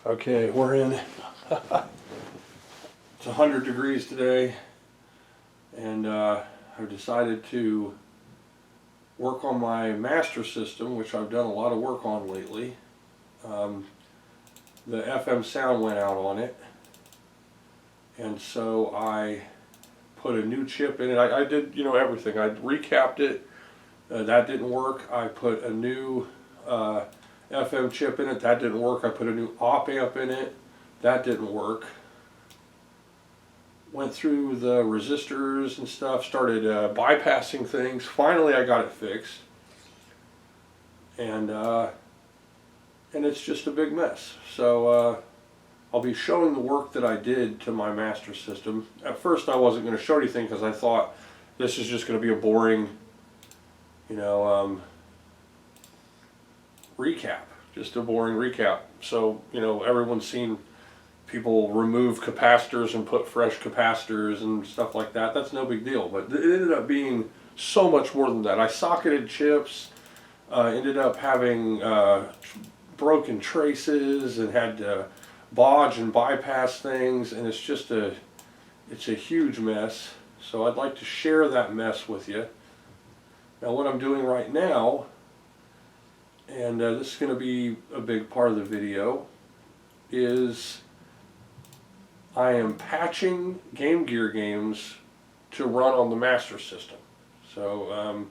Okay, we're in. It's 100 degrees today, and I've decided to work on my Master System, which I've done a lot of work on lately. The FM sound went out on it, and so I put a new chip in it. I did, everything. I recapped it. That didn't work. I put a new FM chip in it. That didn't work. I put a new op amp in it. That didn't work. Went through the resistors and stuff, started bypassing things. Finally I got it fixed. And it's just a big mess. So I'll be showing the work that I did to my Master System. At first I wasn't going to show anything because I thought this is just going to be a boring, recap. Just a boring recap. So, everyone's seen people remove capacitors and put fresh capacitors and stuff like that. That's no big deal, but it ended up being so much more than that. I socketed chips, ended up having broken traces, and had to bodge and bypass things, and it's a huge mess. So I'd like to share that mess with you. Now what I'm doing right now, and this is going to be a big part of the video, is I am patching Game Gear games to run on the Master System. So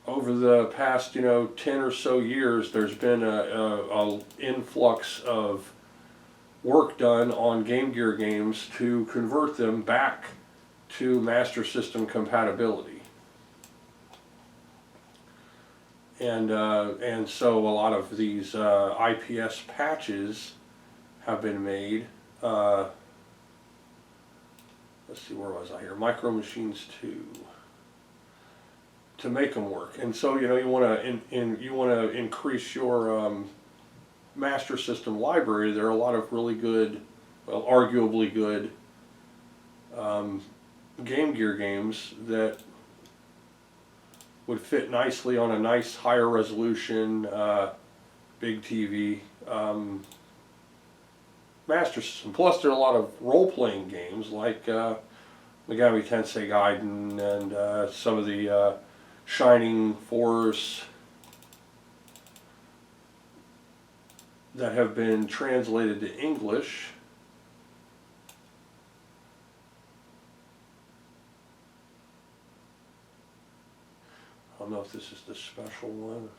over the past 10 or so years, there's been a influx of work done on Game Gear games to convert them back to Master System compatibility. And so a lot of these IPS patches have been made. Let's see, where was I here? Micro Machines 2, to make them work. And so you want to increase your Master System library. There are a lot of really good, well, arguably good Game Gear games that would fit nicely on a nice higher resolution big TV Master System. Plus there are a lot of role-playing games like Megami Tensei Gaiden and some of the Shining Force that have been translated to English. I don't know if this is the special one.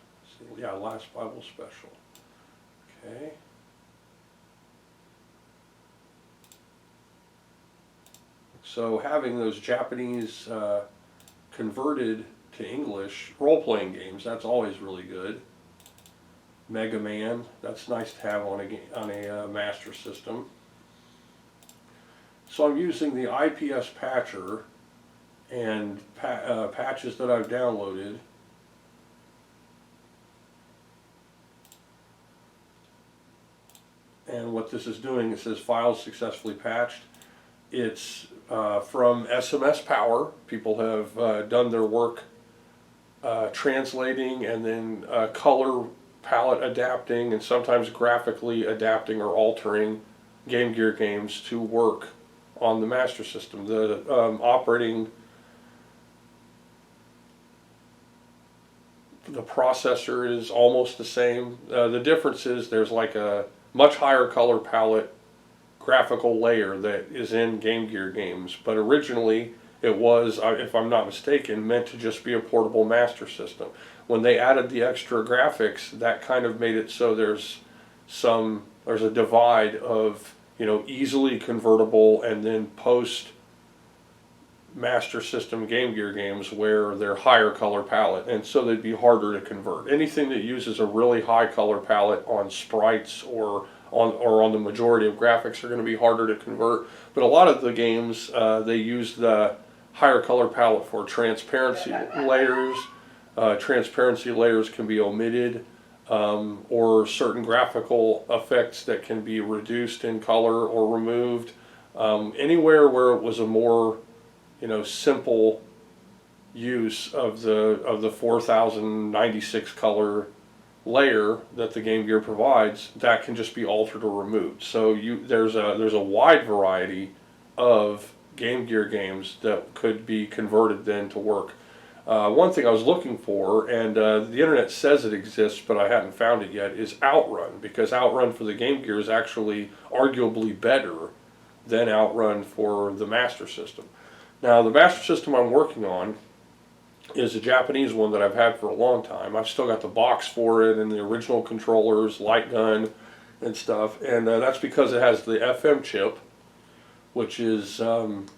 Yeah, Last Bible Special. Okay. So having those Japanese converted to English role-playing games, that's always really good. Mega Man, that's nice to have on a Master System. So I'm using the IPS patcher and patches that I've downloaded. And what this is doing, it says files successfully patched. It's from SMSPower. People have done their work translating and then color palette adapting and sometimes graphically adapting or altering Game Gear games to work on the Master System. The the processor is almost the same. The difference is there's like a much higher color palette graphical layer that is in Game Gear games, but originally it was, if I'm not mistaken, meant to just be a portable Master System. When they added the extra graphics, that kind of made it so there's a divide of easily convertible and then post Master System Game Gear games where they're higher color palette, and so they'd be harder to convert. Anything that uses a really high color palette on sprites or on the majority of graphics are going to be harder to convert. But a lot of the games, they use the higher color palette for transparency layers. Transparency layers can be omitted, or certain graphical effects that can be reduced in color or removed. Anywhere where it was a more simple use of the 4096 color layer that the Game Gear provides, that can just be altered or removed. So there's a wide variety of Game Gear games that could be converted then to work. One thing I was looking for, and the internet says it exists, but I hadn't found it yet, is Outrun, because Outrun for the Game Gear is actually arguably better than Outrun for the Master System. Now, the Master System I'm working on is a Japanese one that I've had for a long time. I've still got the box for it and the original controllers, light gun, and stuff, and that's because it has the FM chip, which is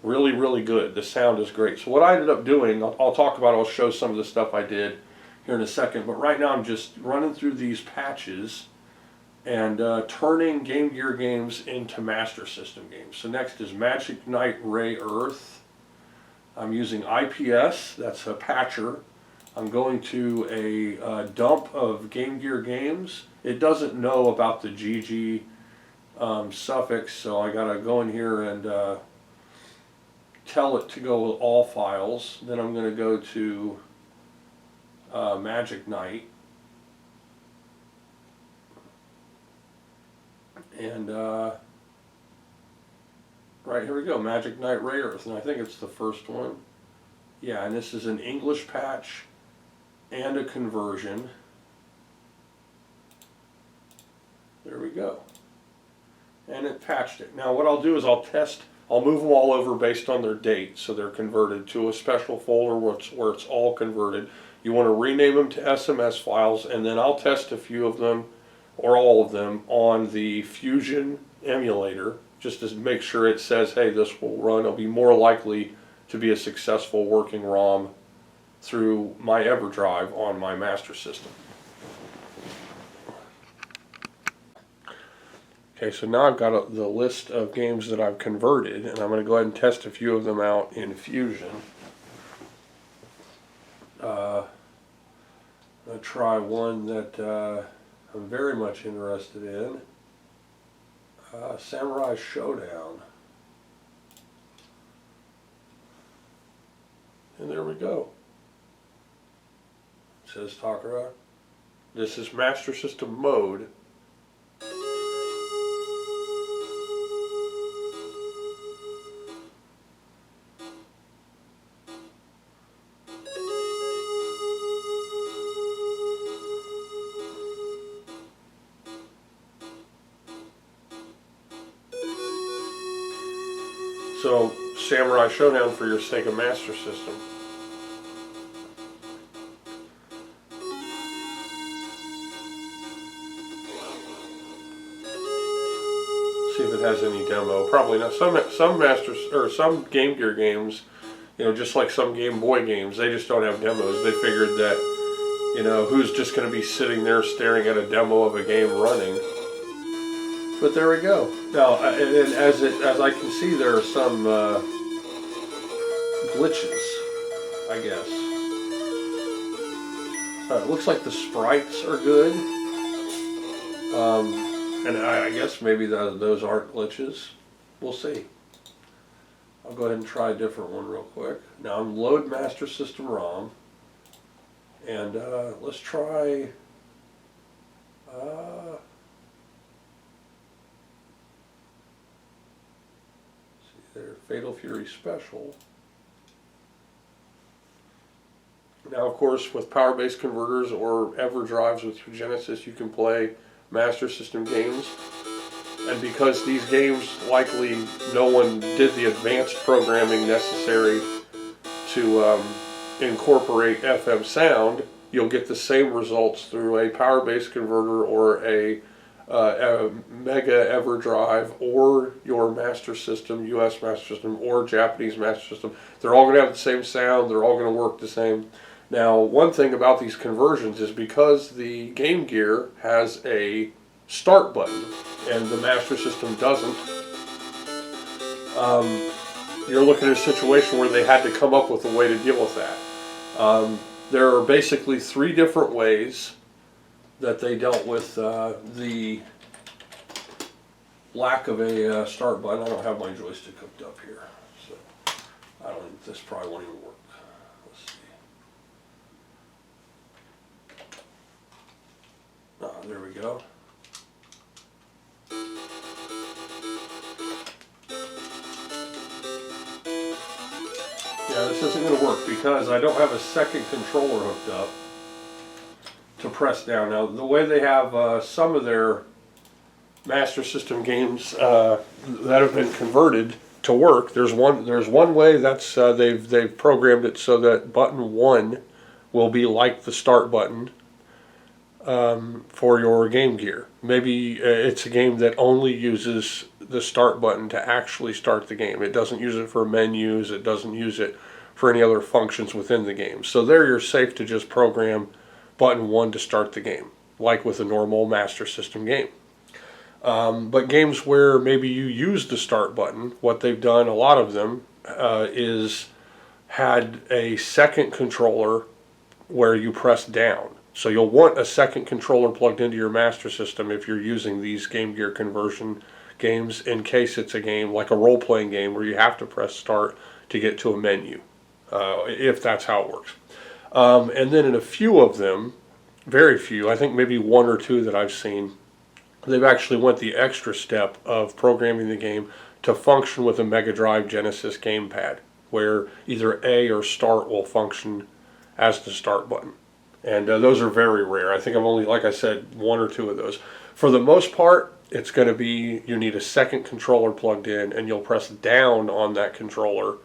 really, really good. The sound is great. So what I ended up doing, I'll talk about, I'll show some of the stuff I did here in a second, but right now I'm just running through these patches and turning Game Gear games into Master System games. So next is Magic Knight Ray Earth. I'm using IPS, that's a patcher. I'm going to a dump of Game Gear games. It doesn't know about the GG suffix, so I gotta go in here and tell it to go with all files. Then I'm gonna go to Magic Knight, and right, here we go, Magic Knight Ray Earth, and I think it's the first one. Yeah, and this is an English patch and a conversion. There we go. And it patched it. Now what I'll do is I'll move them all over based on their date, so they're converted to a special folder where it's all converted. You want to rename them to SMS files, and then I'll test a few of them, or all of them, on the Fusion emulator, just to make sure it says, hey, this will run. It'll be more likely to be a successful working ROM through my EverDrive on my Master System. Okay, so now I've got the list of games that I've converted, and I'm going to go ahead and test a few of them out in Fusion. I'll try one that I'm very much interested in. Samurai Showdown. And there we go. It says Takara. This is Master System mode. So, Samurai Showdown for your Sega Master System. See if it has any demo. Probably not. Some Masters or some Game Gear games, you know, just like some Game Boy games, they just don't have demos. They figured that, you know, who's just going to be sitting there staring at a demo of a game running. But there we go. Now, and as I can see, there are some glitches, I guess. It looks like the sprites are good, and I guess maybe those aren't glitches. We'll see. I'll go ahead and try a different one real quick. Now I'm load Master System ROM, and let's try. Fatal Fury Special. Now, of course, with power-based converters or EverDrives with your Genesis, you can play Master System games. And because these games, likely no one did the advanced programming necessary to incorporate FM sound, you'll get the same results through a power-based converter or a Mega EverDrive or your Master System, US Master System, or Japanese Master System. They're all going to have the same sound, they're all going to work the same. Now, one thing about these conversions is because the Game Gear has a start button and the Master System doesn't, you're looking at a situation where they had to come up with a way to deal with that. There are basically three different ways that they dealt with the lack of a start button. I don't have my joystick hooked up here, so I don't think this probably won't even work. Let's see. there we go. Yeah, this isn't going to work because I don't have a second controller hooked up to press down. Now, the way they have some of their Master System games that have been converted to work, there's one way that's they've programmed it so that button 1 will be like the start button for your Game Gear. Maybe it's a game that only uses the start button to actually start the game. It doesn't use it for menus. It doesn't use it for any other functions within the game. So there you're safe to just program button 1 to start the game, like with a normal Master System game. But games where maybe you use the start button, what they've done, a lot of them, is had a second controller where you press down. So you'll want a second controller plugged into your Master System if you're using these Game Gear conversion games, in case it's a game like a role-playing game where you have to press start to get to a menu, if that's how it works. And then in a few of them, very few, I think maybe 1 or 2 that I've seen, they've actually went the extra step of programming the game to function with a Mega Drive Genesis gamepad, where either A or start will function as the start button. And those are very rare. I think I've only, like I said, 1 or 2 of those. For the most part, it's going to be, you need a second controller plugged in, and you'll press down on that controller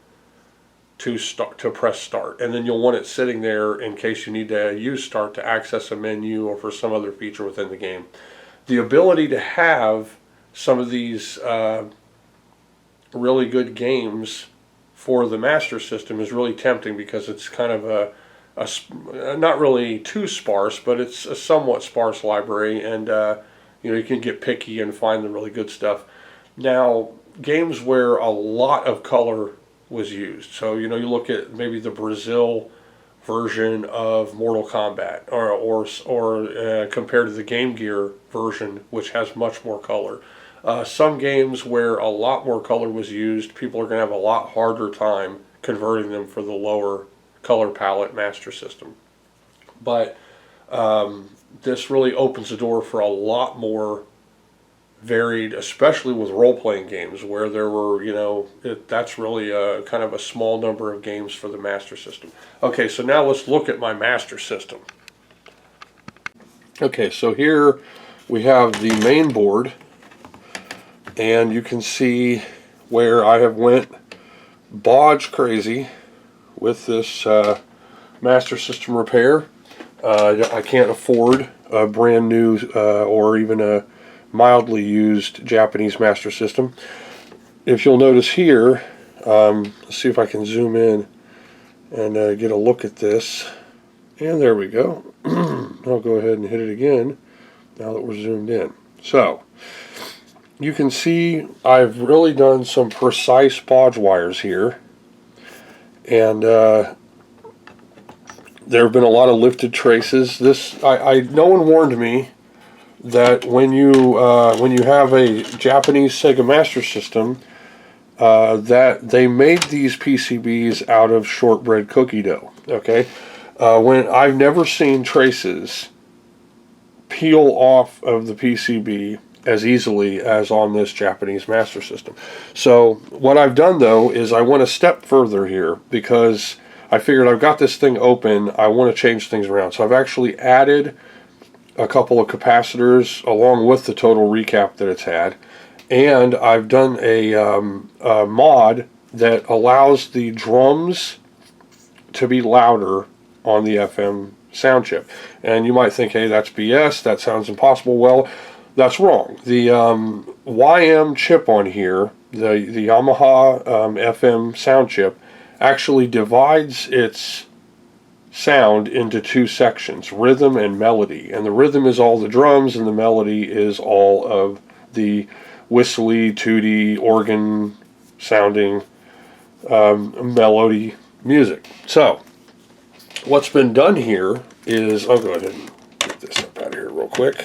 to press start. And then you'll want it sitting there in case you need to use start to access a menu or for some other feature within the game. The ability to have some of these really good games for the Master System is really tempting because it's kind of a not really too sparse, but it's a somewhat sparse library, and you can get picky and find the really good stuff. Now, games where a lot of color was used, so you look at maybe the Brazil version of Mortal Kombat, or compared to the Game Gear version, which has much more color. Some games where a lot more color was used, people are going to have a lot harder time converting them for the lower color palette Master System. But this really opens the door for a lot more varied, especially with role-playing games, where there were, that's really a kind of a small number of games for the Master System. Okay, so now let's look at my Master System. Okay, so here we have the main board, and you can see where I have went bodge crazy with this Master System repair. I can't afford a brand new or even a mildly used Japanese Master System. If you'll notice here, let's see if I can zoom in and get a look at this. And there we go. I'll go ahead and hit it again now that we're zoomed in. So, you can see I've really done some precise bodge wires here. And there have been a lot of lifted traces. No one warned me that when you have a Japanese Sega Master System, that they made these PCBs out of shortbread cookie dough. Okay, when I've never seen traces peel off of the PCB as easily as on this Japanese Master System. So what I've done though is I went a step further here because I figured I've got this thing open, I want to change things around. So I've actually added a couple of capacitors along with the total recap that it's had, and I've done a mod that allows the drums to be louder on the FM sound chip. And you might think, hey, that's BS, that sounds impossible. Well, that's wrong. The YM chip on here, the Yamaha FM sound chip, actually divides its sound into 2 sections, rhythm and melody. And the rhythm is all the drums, and the melody is all of the whistly, tooty, organ sounding melody music. So, what's been done here is, I'll go ahead and get this up out of here real quick,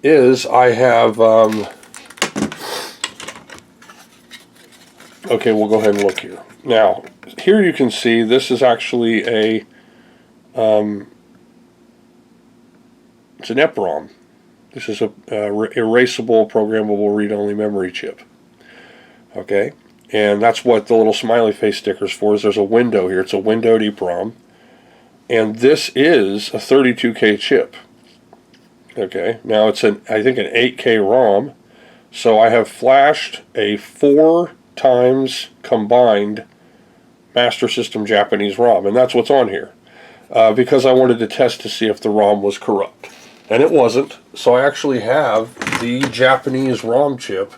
is I have, okay, we'll go ahead and look here. Now, here you can see this is actually a It's an EPROM. This is a erasable, programmable, read-only memory chip. Okay, and that's what the little smiley face sticker is for. Is there's a window here. It's a windowed EPROM, and this is a 32K chip. Okay, now it's I think an 8K ROM. So I have flashed a 4 times combined Master System Japanese ROM, and that's what's on here. Because I wanted to test to see if the ROM was corrupt. And it wasn't, so I actually have the Japanese ROM chip.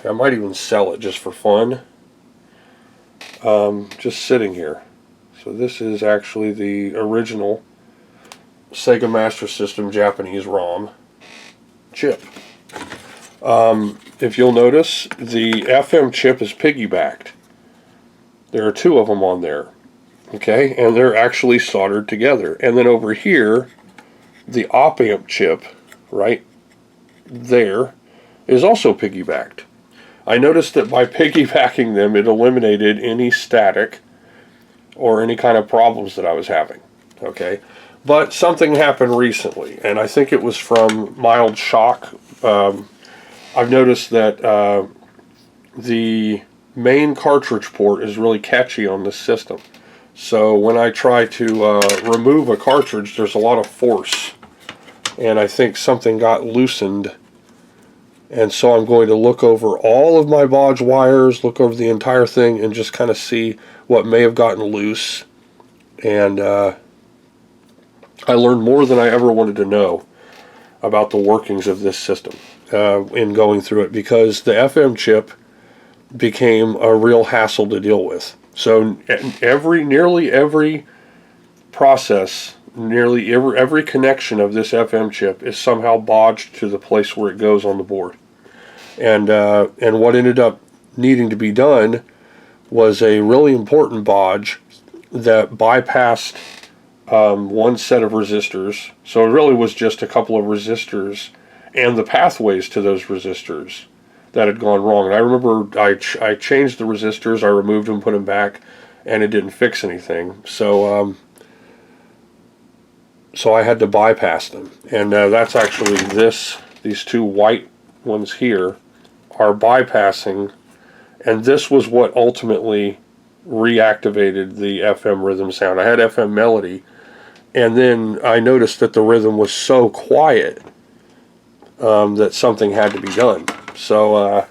I might even sell it just for fun. Just sitting here. So this is actually the original Sega Master System Japanese ROM chip. If you'll notice, the FM chip is piggybacked. There are 2 of them on there. Okay, and they're actually soldered together. And then over here, the op-amp chip, right there, is also piggybacked. I noticed that by piggybacking them, it eliminated any static or any kind of problems that I was having. Okay, but something happened recently, and I think it was from mild shock. I've noticed that the main cartridge port is really catchy on this system. So when I try to remove a cartridge, there's a lot of force. And I think something got loosened. And so I'm going to look over all of my baud wires, look over the entire thing, and just kind of see what may have gotten loose. And I learned more than I ever wanted to know about the workings of this system in going through it, because the FM chip became a real hassle to deal with. So nearly every process, nearly every connection of this FM chip is somehow bodged to the place where it goes on the board. And what ended up needing to be done was a really important bodge that bypassed one set of resistors. So it really was just a couple of resistors and the pathways to those resistors that had gone wrong. And I remember I changed the resistors, I removed them, put them back, and it didn't fix anything. So so I had to bypass them. And that's actually these 2 white ones here are bypassing, and this was what ultimately reactivated the FM rhythm sound. I had FM melody, and then I noticed that the rhythm was so quiet that something had to be done. So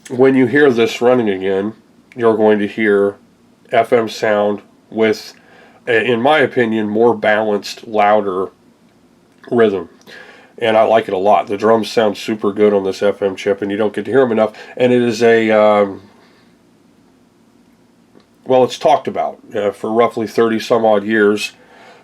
when you hear this running again, you're going to hear FM sound with, in my opinion, more balanced, louder rhythm. And I like it a lot. The drums sound super good on this FM chip, and you don't get to hear them enough. And it is a, well, it's talked about for roughly 30 some odd years.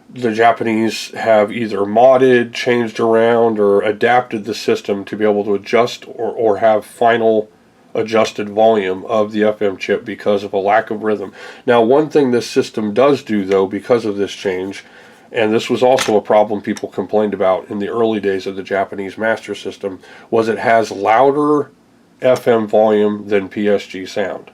The Japanese have either modded, changed around, or adapted the system to be able to adjust or have final adjusted volume of the FM chip because of a lack of rhythm. Now, one thing this system does do, though, because of this change, and this was also a problem people complained about in the early days of the Japanese Master System, was it has louder FM volume than PSG sound.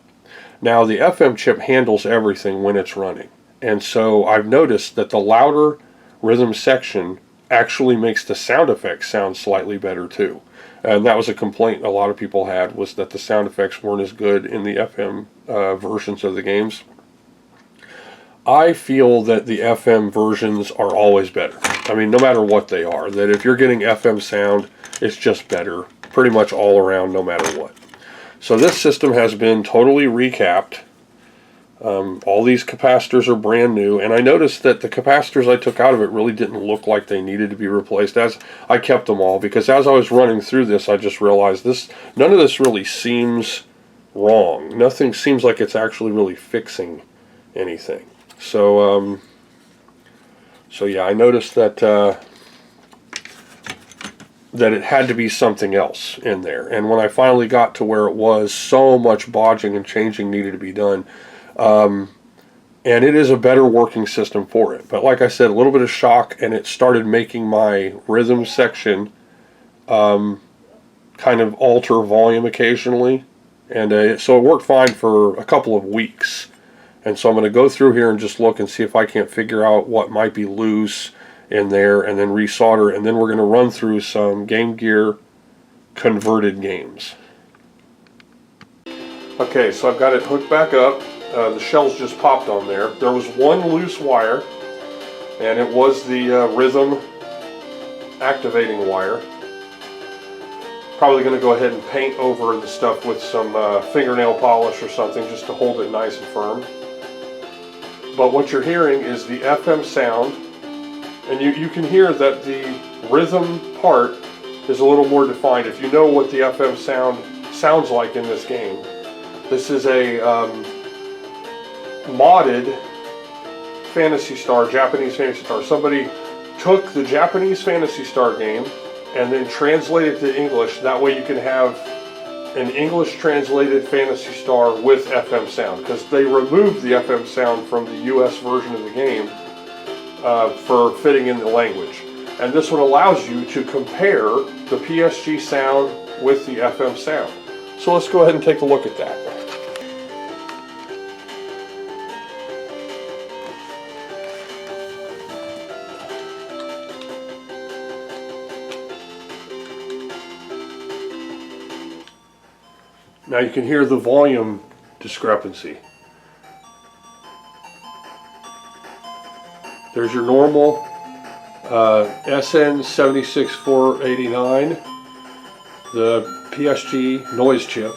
Now, the FM chip handles everything when it's running. And so I've noticed that the louder rhythm section actually makes the sound effects sound slightly better too. And that was a complaint a lot of people had, was that the sound effects weren't as good in the FM versions of the games. I feel that the FM versions are always better. I mean, no matter what they are, that if you're getting FM sound, it's just better pretty much all around, no matter what. So this system has been totally recapped. All these capacitors are brand new, and I noticed that the capacitors I took out of it really didn't look like they needed to be replaced. As I kept them all, because as I was running through this, I just realized none of this really seems wrong. Nothing seems like it's actually really fixing anything. So yeah, I noticed that that it had to be something else in there. And when I finally got to where it was, so much bodging and changing needed to be done. And it is a better working system for it. But like I said, a little bit of shock, and it started making my rhythm section kind of alter volume occasionally. And so it worked fine for a couple of weeks. And so I'm going to go through here and just look and see if I can't figure out what might be loose, in there and then resolder, and then we're going to run through some Game Gear converted games. Okay, so I've got it hooked back up. The shells just popped on there. There was one loose wire, and it was the rhythm activating wire. Probably going to go ahead and paint over the stuff with some fingernail polish or something just to hold it nice and firm. But what you're hearing is the FM sound, and you can hear that the rhythm part is a little more defined if you know what the FM sound sounds like in this game. This is a modded Phantasy Star, Japanese Phantasy Star. Somebody took the Japanese Phantasy Star game and then translated it to English. That way you can have an English translated Phantasy Star with FM sound, because they removed the FM sound from the US version of the game for fitting in the language. And this one allows you to compare the PSG sound with the FM sound. So let's go ahead and take a look at that. Now you can hear the volume discrepancy. There's your normal SN76489, the PSG noise chip.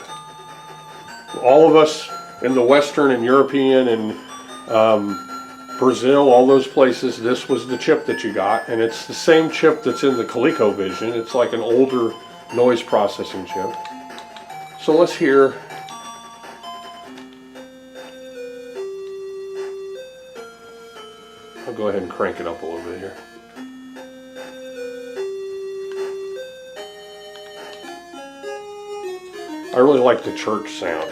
All of us in the Western and European and Brazil, all those places, this was the chip that you got, and it's the same chip that's in the ColecoVision. It's like an older noise processing chip. So let's hear. I'll go ahead and crank it up a little bit here. I really like the church sound.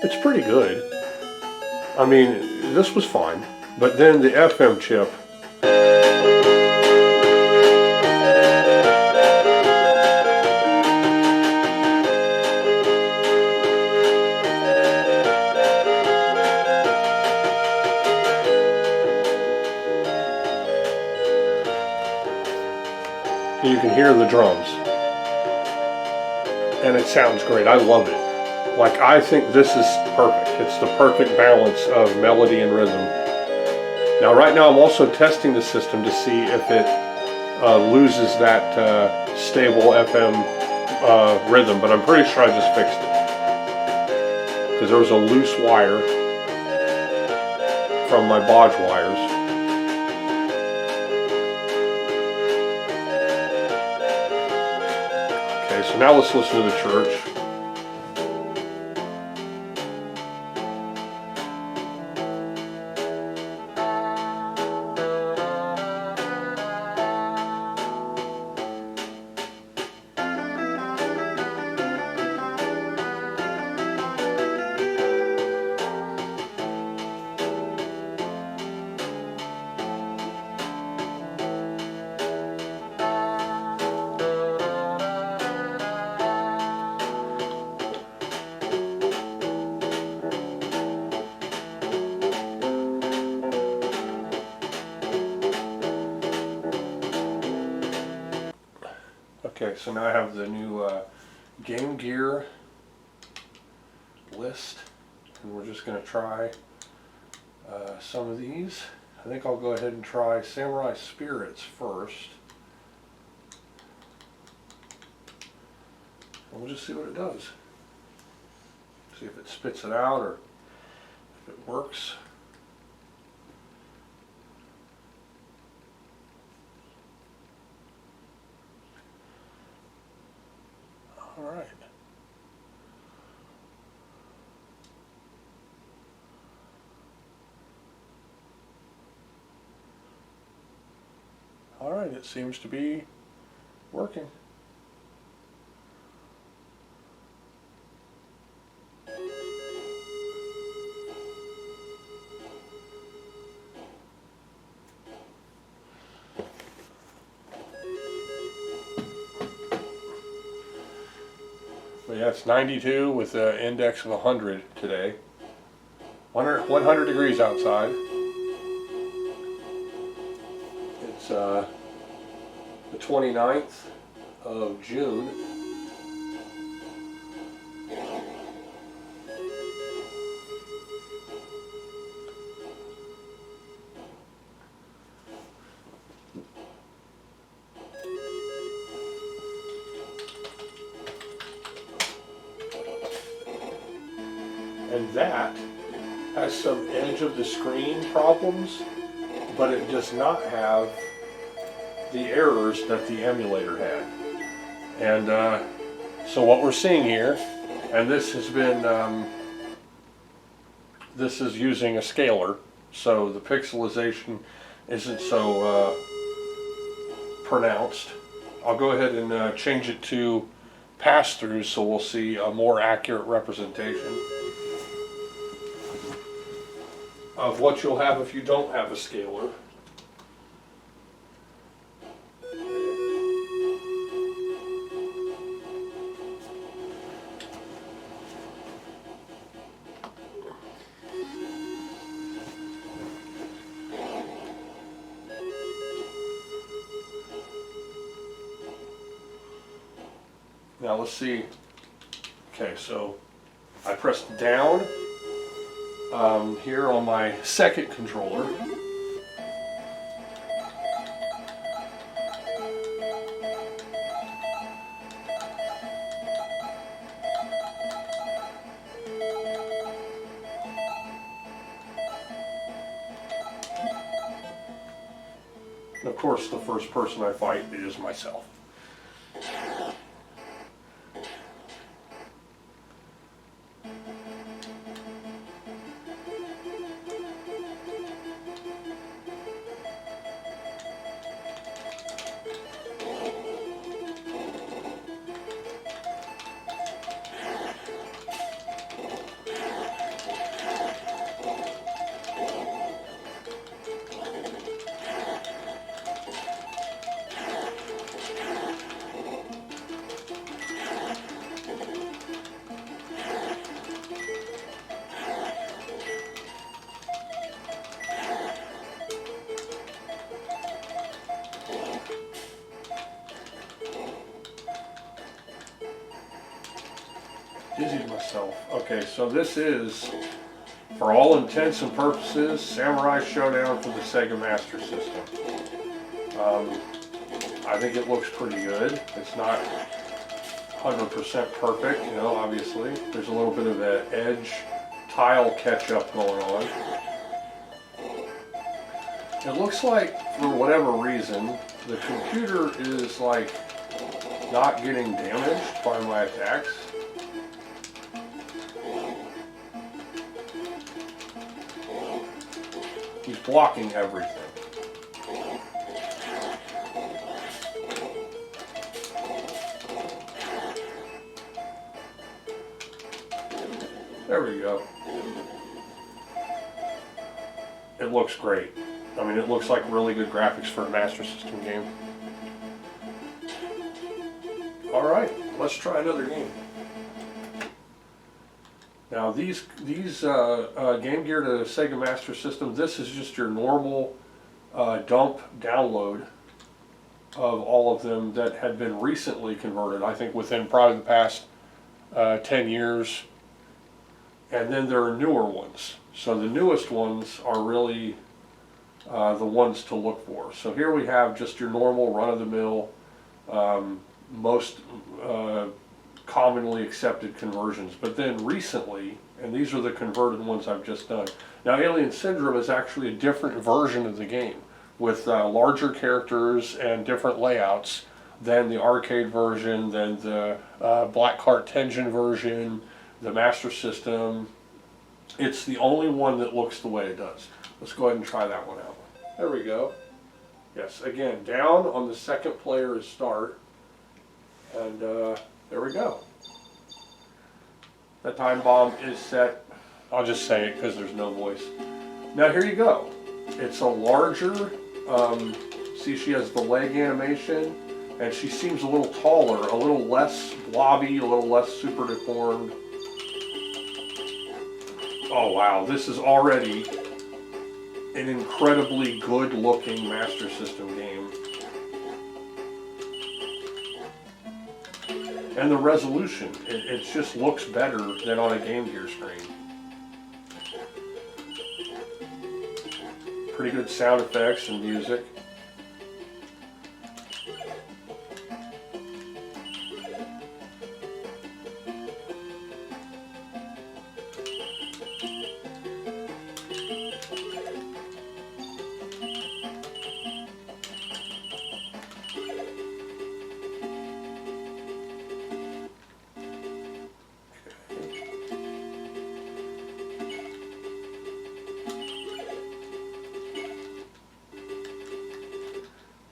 It's pretty good. I mean, this was fine, but then the FM chip. You can hear the drums, and it sounds great. I love it. Like, I think this is perfect. It's the perfect balance of melody and rhythm. Now, right now, I'm also testing the system to see if it loses that stable FM rhythm, but I'm pretty sure I just fixed it. Because there was a loose wire from my bodge wires. Okay, so now let's listen to the church. Okay, so now I have the new Game Gear list, and we're just going to try some of these. I think I'll go ahead and try Samurai Spirits first. And we'll just see what it does. See if it spits it out or if it works. All right. All right, it seems to be working. yeah, it's 92 with an index of 100 today. 100 degrees outside. It's the 29th of June. And that has some edge of the screen problems, but it does not have the errors that the emulator had. And so what we're seeing here, and this has been, this is using a scaler, so the pixelization isn't so pronounced. I'll go ahead and change it to pass-through so we'll see a more accurate representation of what you'll have if you don't have a scaler. Now let's see. Okay, so I pressed down here on my second controller. And of course, the first person I fight is myself. Dizzied myself. Okay, so this is, for all intents and purposes, Samurai Showdown for the Sega Master System. I think it looks pretty good. It's not 100% perfect, you know, obviously. There's a little bit of an edge tile catch-up going on. It looks like, for whatever reason, the computer is like not getting damaged by my attacks. He's blocking everything. There we go. It looks great. I mean, it looks like really good graphics for a Master System game. Alright, let's try another game. Now these Game Gear to Sega Master System, this is just your normal dump download of all of them that had been recently converted, I think within probably the past 10 years. And then there are newer ones. So the newest ones are really the ones to look for. So here we have just your normal run-of-the-mill, most commonly accepted conversions. But then recently, and these are the converted ones I've just done. Now Alien Syndrome is actually a different version of the game with larger characters and different layouts than the arcade version, than the Black Cart Tengen version, the Master System. It's the only one that looks the way it does. Let's go ahead and try that one out. There we go. Yes, again, down on the second player is start. And there we go. The time bomb is set. I'll just say it because there's no voice. Now here you go. It's a larger, see she has the leg animation. And she seems a little taller, a little less blobby, a little less super deformed. Oh wow, this is already an incredibly good looking Master System game. And the resolution, it just looks better than on a Game Gear screen. Pretty good sound effects and music.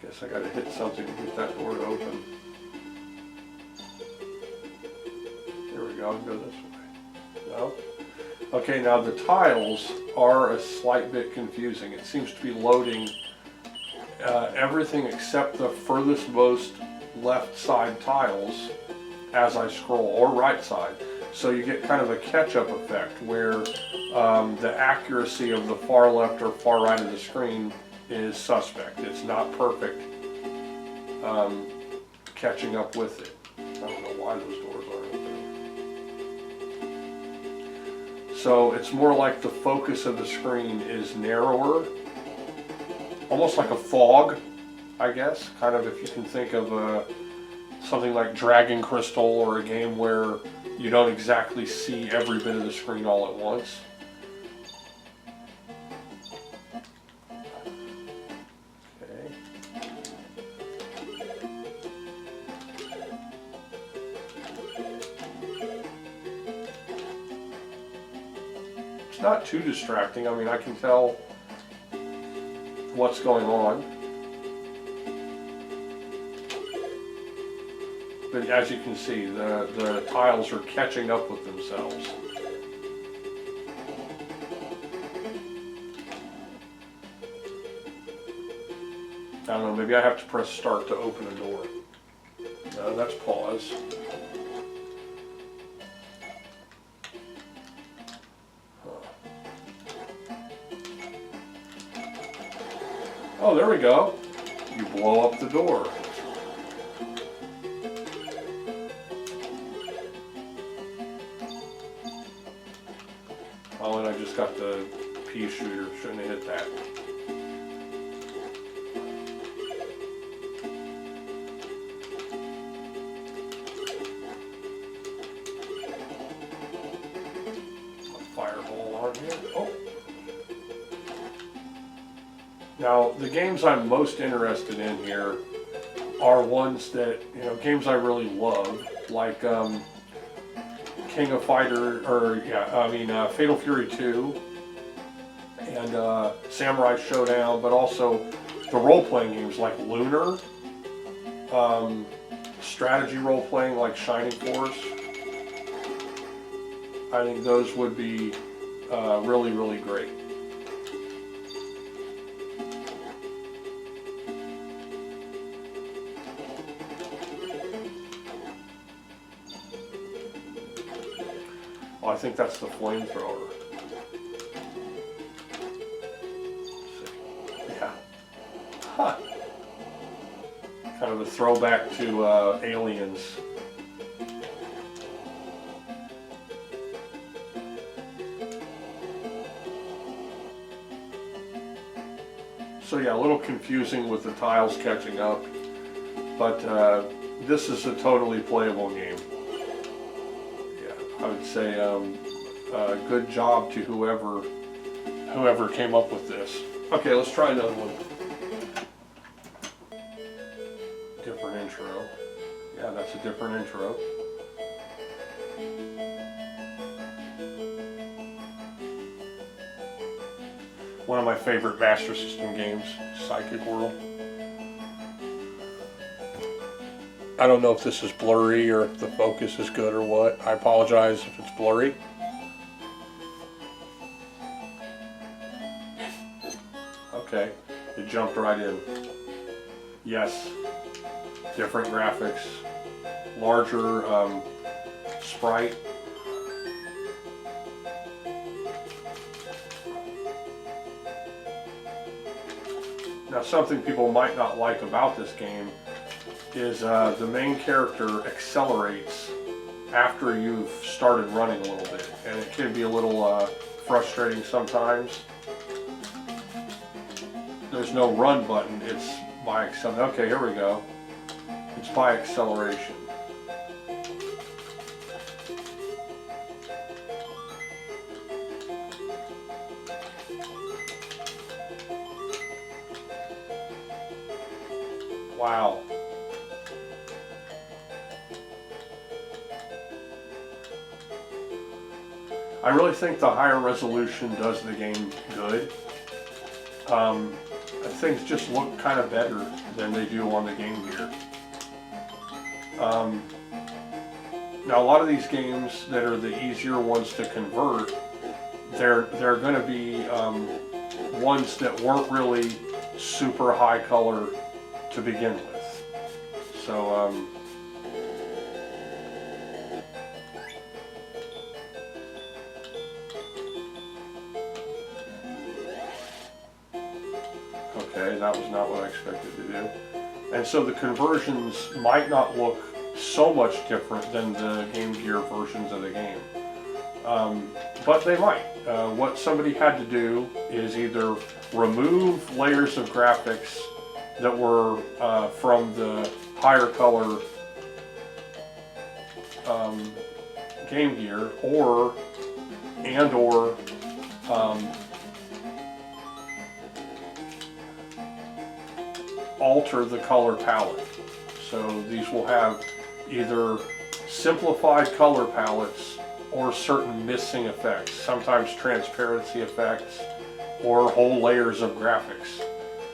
Guess I gotta hit something to get that door to open. There we go, I'll go this way. No? Okay, now the tiles are a slight bit confusing. It seems to be loading everything except the furthest most left side tiles as I scroll, or right side. So you get kind of a catch-up effect where the accuracy of the far left or far right of the screen is suspect. It's not perfect catching up with it. I don't know why those doors aren't open. So it's more like the focus of the screen is narrower, almost like a fog, I guess. Kind of, if you can think of something like Dragon Crystal, or a game where you don't exactly see every bit of the screen all at once. It's not too distracting. I mean, I can tell what's going on. But as you can see, the tiles are catching up with themselves. I don't know, maybe I have to press start to open a door. No, that's pause. Oh, there we go. You blow up the door. Oh, and I just got the pea shooter. Shouldn't have hit that. Fireball on here. Oh. Now, the games I'm most interested in here are ones that, games I really love, like King of Fighter, or Fatal Fury 2 and Samurai Showdown, but also the role-playing games like Lunar, strategy role-playing like Shining Force. I think those would be really, really great. I think that's the flamethrower. Yeah. Huh. Kind of a throwback to Aliens. So yeah, a little confusing with the tiles catching up, but this is a totally playable game. I would say good job to whoever came up with this. Okay, let's try another one. Different intro. Yeah, that's a different intro. One of my favorite Master System games, Psychic World. I don't know if this is blurry or if the focus is good or what. I apologize if it's blurry. Okay, it jumped right in. Yes. different graphics, larger sprite. Now, something people might not like about this game is the main character accelerates after you've started running a little bit, and it can be a little frustrating sometimes. There's no run button, it's by acceleration. Okay, here we go. It's by acceleration. Wow. I really think the higher resolution does the game good. Things just look kind of better than they do on the Game Gear. Now, a lot of these games that are the easier ones to convert, they're going to be ones that weren't really super high color to begin with. So okay, that was not what I expected to do. And so the conversions might not look so much different than the Game Gear versions of the game. But they might. What somebody had to do is either remove layers of graphics that were from the higher color Game Gear, or alter the color palette. So these will have either simplified color palettes or certain missing effects, sometimes transparency effects or whole layers of graphics,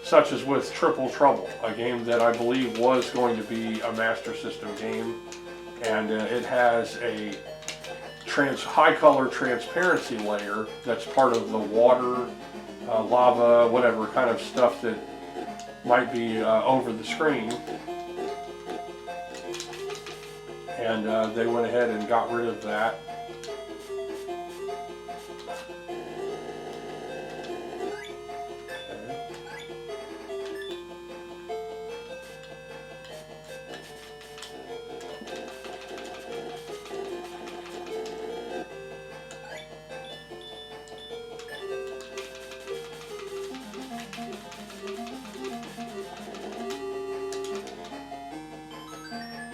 such as with Triple Trouble, a game that I believe was going to be a Master System game, and it has a high color transparency layer that's part of the water, lava, whatever kind of stuff that might be over the screen, and they went ahead and got rid of that.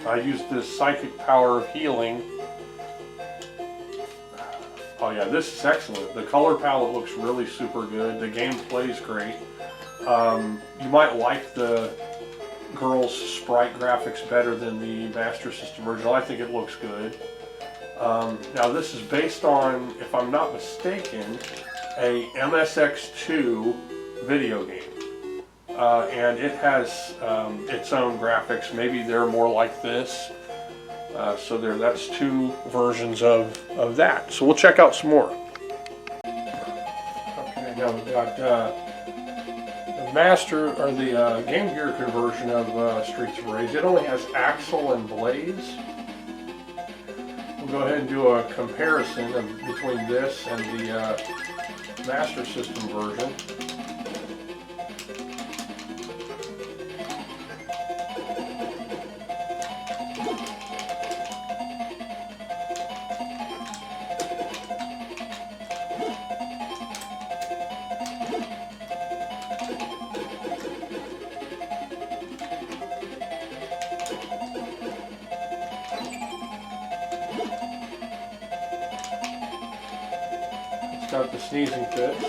I used this psychic power of healing. Oh yeah, this is excellent. The color palette looks really super good. The game plays great. You might like the girl's sprite graphics better than the Master System original. I think it looks good. Now this is based on, if I'm not mistaken, a MSX2 video game. And it has its own graphics. Maybe they're more like this. So that's two versions of that. So we'll check out some more. Okay, now we've got the the Game Gear conversion of Streets of Rage. It only has Axle and Blaze. We'll go ahead and do a comparison between this and the Master System version. Got the sneezing fits.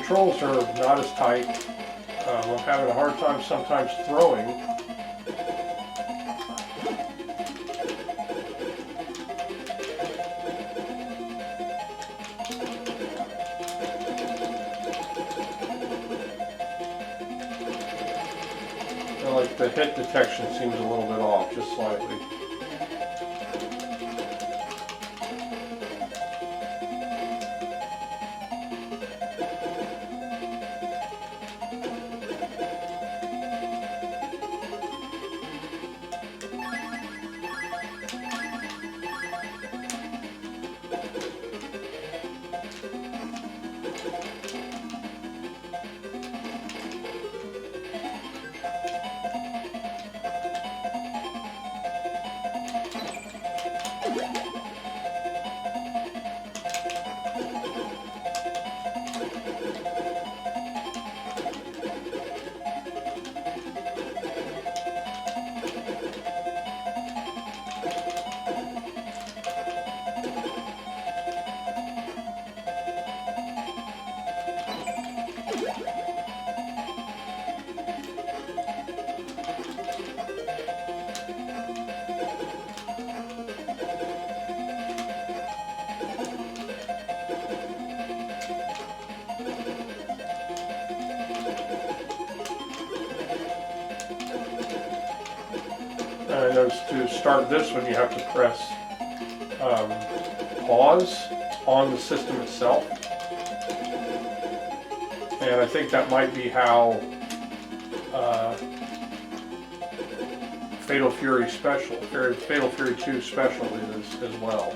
controls are not as tight. I'm having a hard time sometimes throwing. Like the hit detection seems a little bit off, just slightly. I noticed to start this one you have to press pause on the system itself. And I think that might be how Fatal Fury Special, Fatal Fury 2 Special is as well.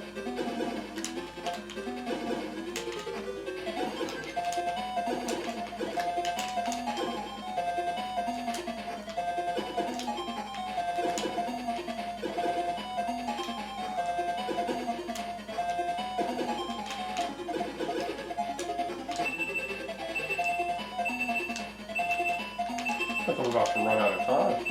I think I'm about to run out of time.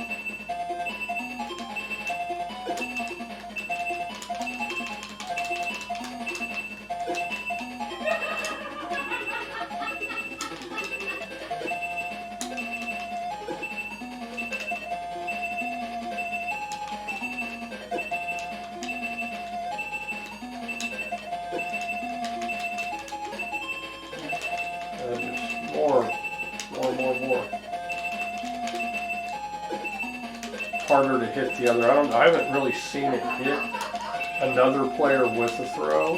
Just more. Harder to hit the other. I haven't really seen it hit another player with a throw.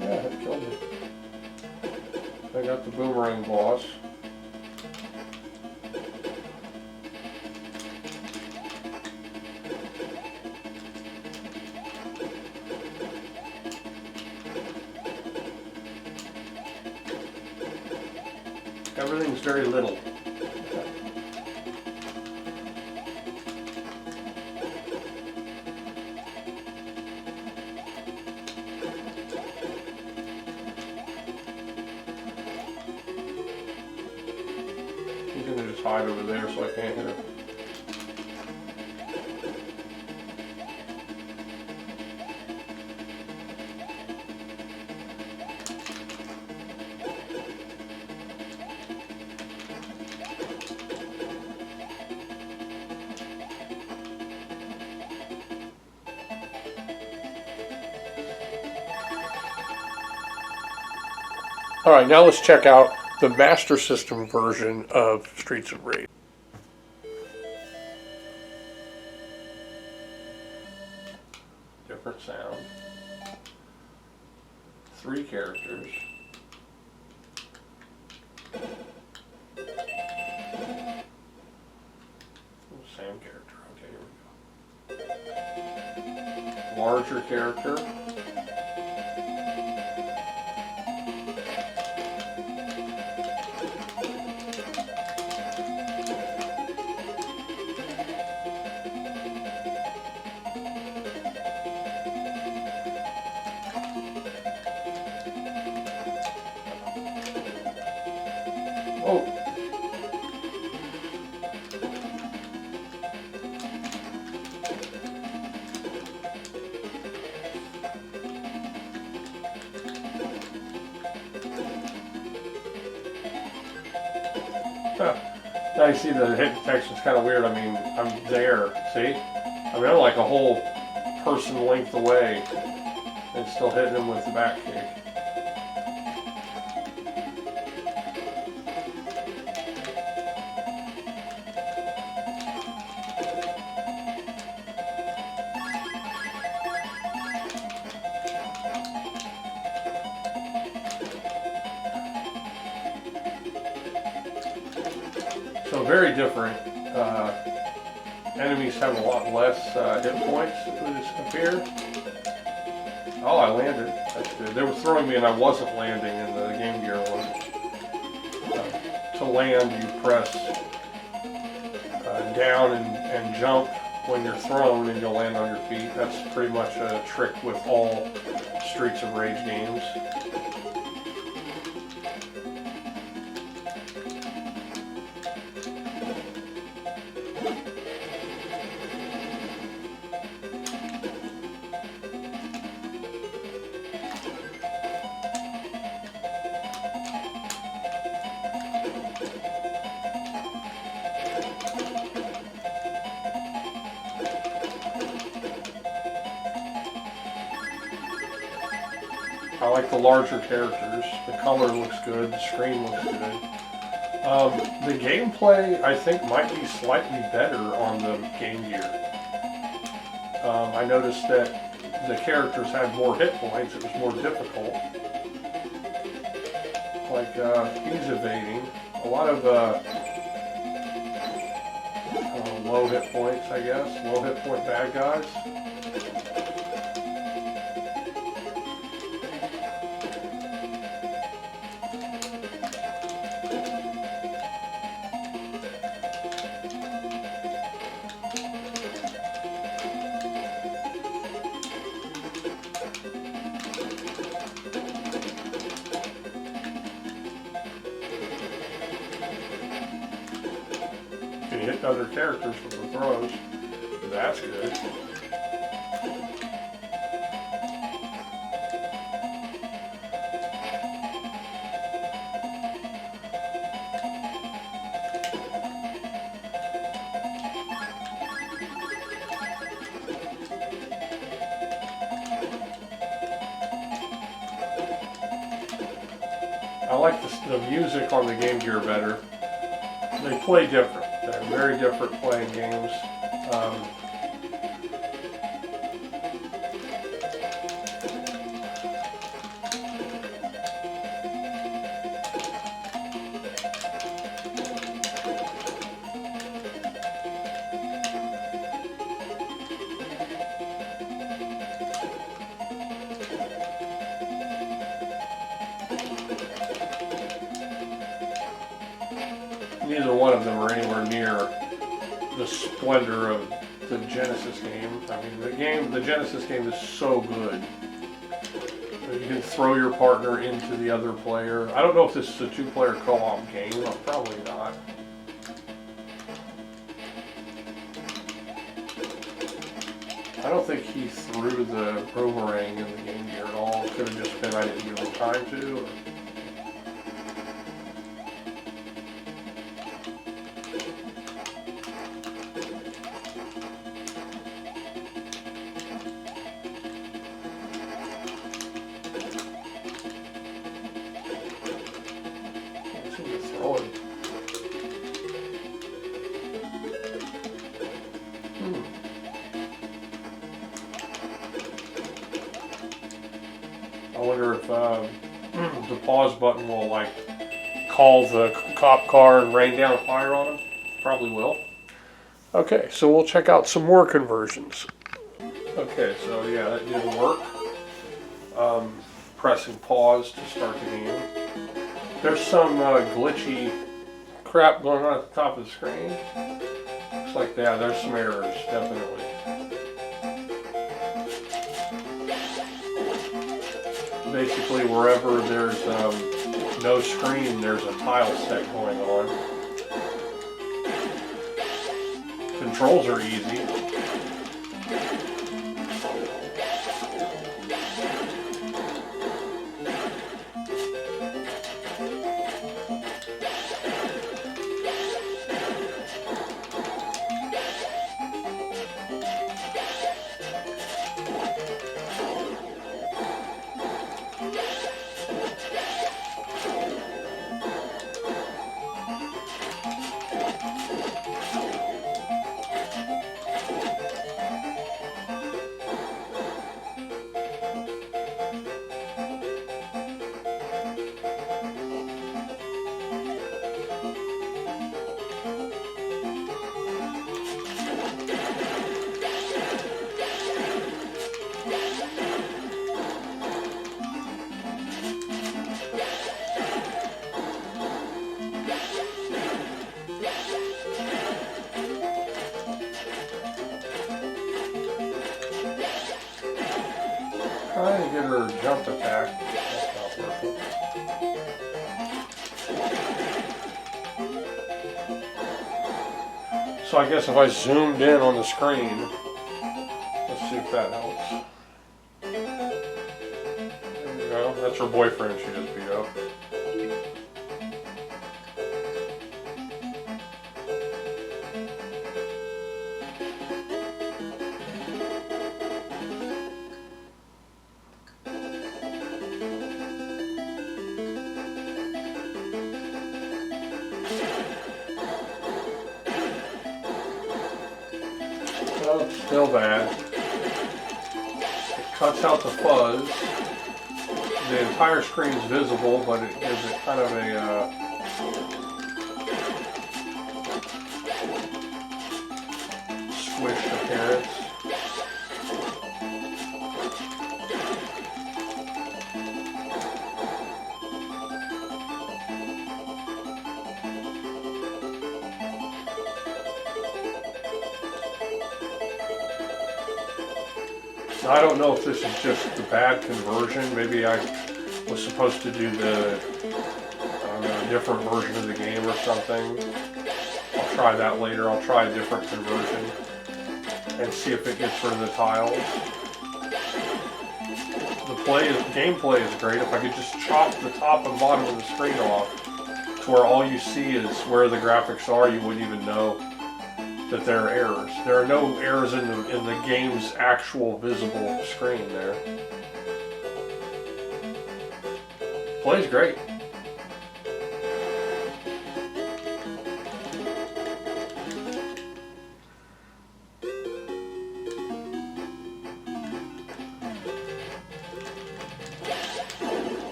Yeah, it killed me. I got the boomerang boss. Everything's very little. He's gonna just hide over there so I can't hit him. Alright, now let's check out the Master System version of Streets of Rage. Different sound. 3 characters. Same character. Okay, here we go. Larger character. Oh. Now you see the hit detection's kind of weird. I mean, I'm there, see? I mean, I'm like a whole person length away and still hitting him with the back kick. So very different. Enemies have a lot less hit points, it would appear. Oh, I landed. That's good. They were throwing me and I wasn't landing in the Game Gear one. To land, you press down and jump when you're thrown and you'll land on your feet. That's pretty much a trick with all Streets of Rage games. I like the larger characters. The color looks good. The screen looks good. The gameplay, I think, might be slightly better on the Game Gear. I noticed that the characters had more hit points. It was more difficult. Like, he's evading. A lot of low hit points, I guess. Low hit point bad guys. Can hit other characters with the throws. That's good. I like the music on the Game Gear better. They play different. They're very different playing games. Neither one of them are anywhere near the splendor of the Genesis game. I mean, the Genesis game is so good. You can throw your partner into the other player. I don't know if this is a two-player co-op game. Probably not. I don't think he threw the boomerang in the Game Gear at all. It could have just been I didn't give him time to. Or, I wonder if the pause button will like call the cop car and rain down fire on him. Probably will. Okay, so we'll check out some more conversions. Okay, so yeah, that didn't work. Pressing pause to start the game. There's some glitchy crap going on at the top of the screen. Looks like that. There's some errors, definitely. Basically, wherever there's no screen, there's a tile set going on. Controls are easy. get her jump attack. That's not working. So I guess if I zoomed in on the screen, let's see if that helps. There we go. That's her boyfriend she just beat up. Oh, still bad. It cuts out the fuzz. The entire screen is visible, but it gives it kind of a squished appearance. I don't know if this is just the bad conversion. Maybe I was supposed to do the different version of the game or something. I'll try that later. I'll try a different conversion and see if it gets rid of the tiles. Gameplay is great. If I could just chop the top and bottom of the screen off to where all you see is where the graphics are, you wouldn't even know that there are errors. There are no errors in the game's actual visible screen there. Plays great.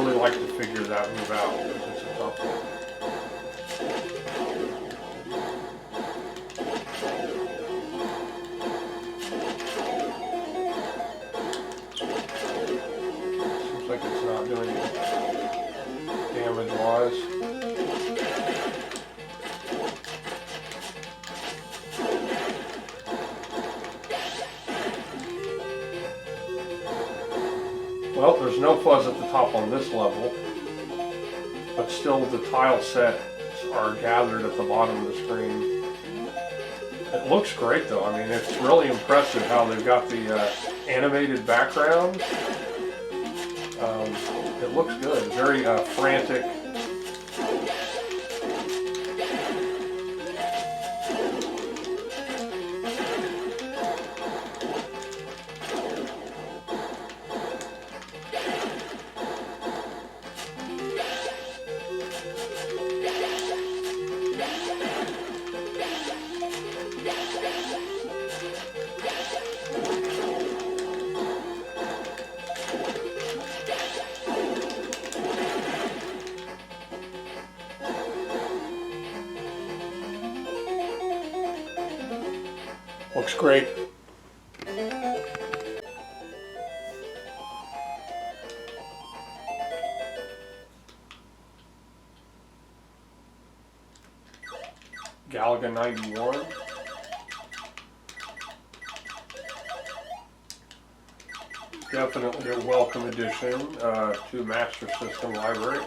Like to figure that move out because it's a tough one. Seems like it's not doing damage wise. Well, there's no fuzz at the top on this level, but still the tile sets are gathered at the bottom of the screen. It looks great though. I mean, it's really impressive how they've got the animated background. It looks good, very frantic. Looks great. Galaga 91. Definitely a welcome addition to Master System library.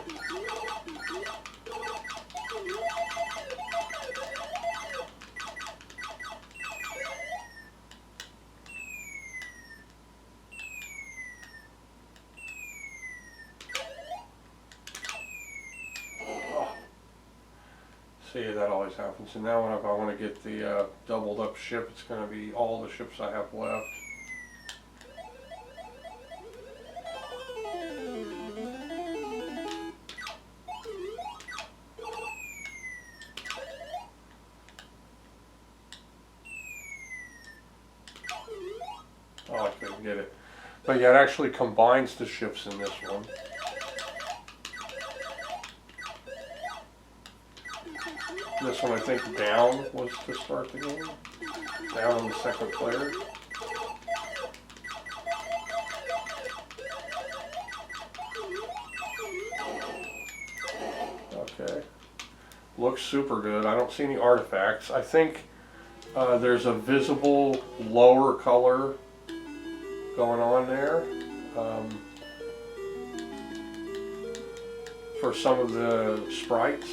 See, that always happens. And now if I want to get the doubled up ship, it's going to be all the ships I have left. Oh, I couldn't get it. But yeah, it actually combines the ships in this one. This one I think down was to start the game. Down on the second player. Looks super good. I don't see any artifacts. I think there's a visible lower color going on there for some of the sprites.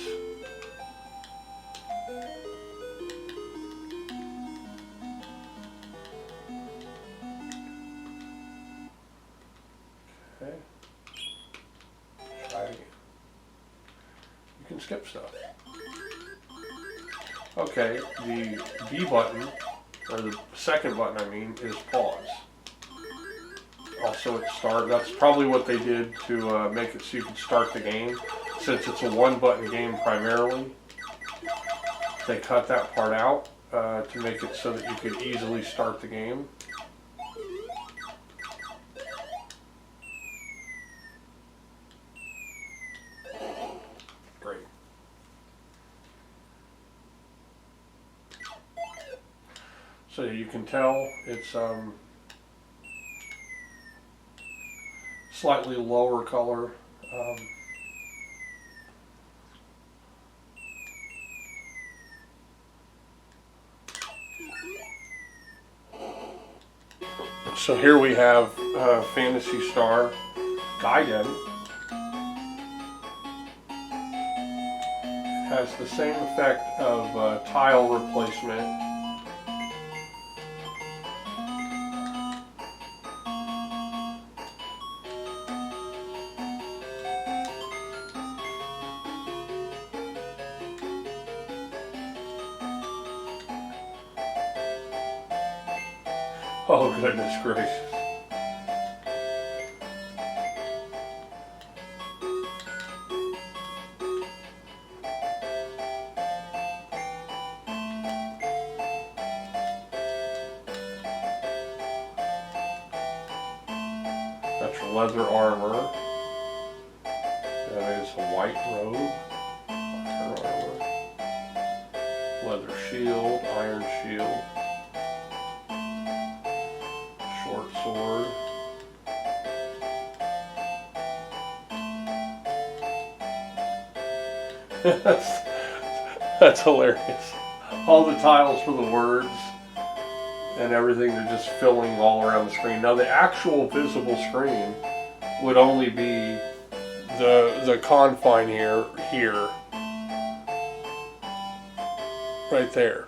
Okay. Try it again. You can skip stuff. Okay, the B button, or the second button I mean, is pause. Also at start, that's probably what they did to make it so you could start the game. Since it's a one button game primarily, they cut that part out to make it so that you could easily start the game. Great. So you can tell it's slightly lower color. So here we have Phantasy Star Gaiden. It has the same effect of tile replacement. Oh, goodness gracious. That's your leather armor. That is a white robe. Leather shield, iron shield. Short sword. That's hilarious. All the tiles for the words and everything are just filling all around the screen. Now the actual visible screen would only be the confine here, right there.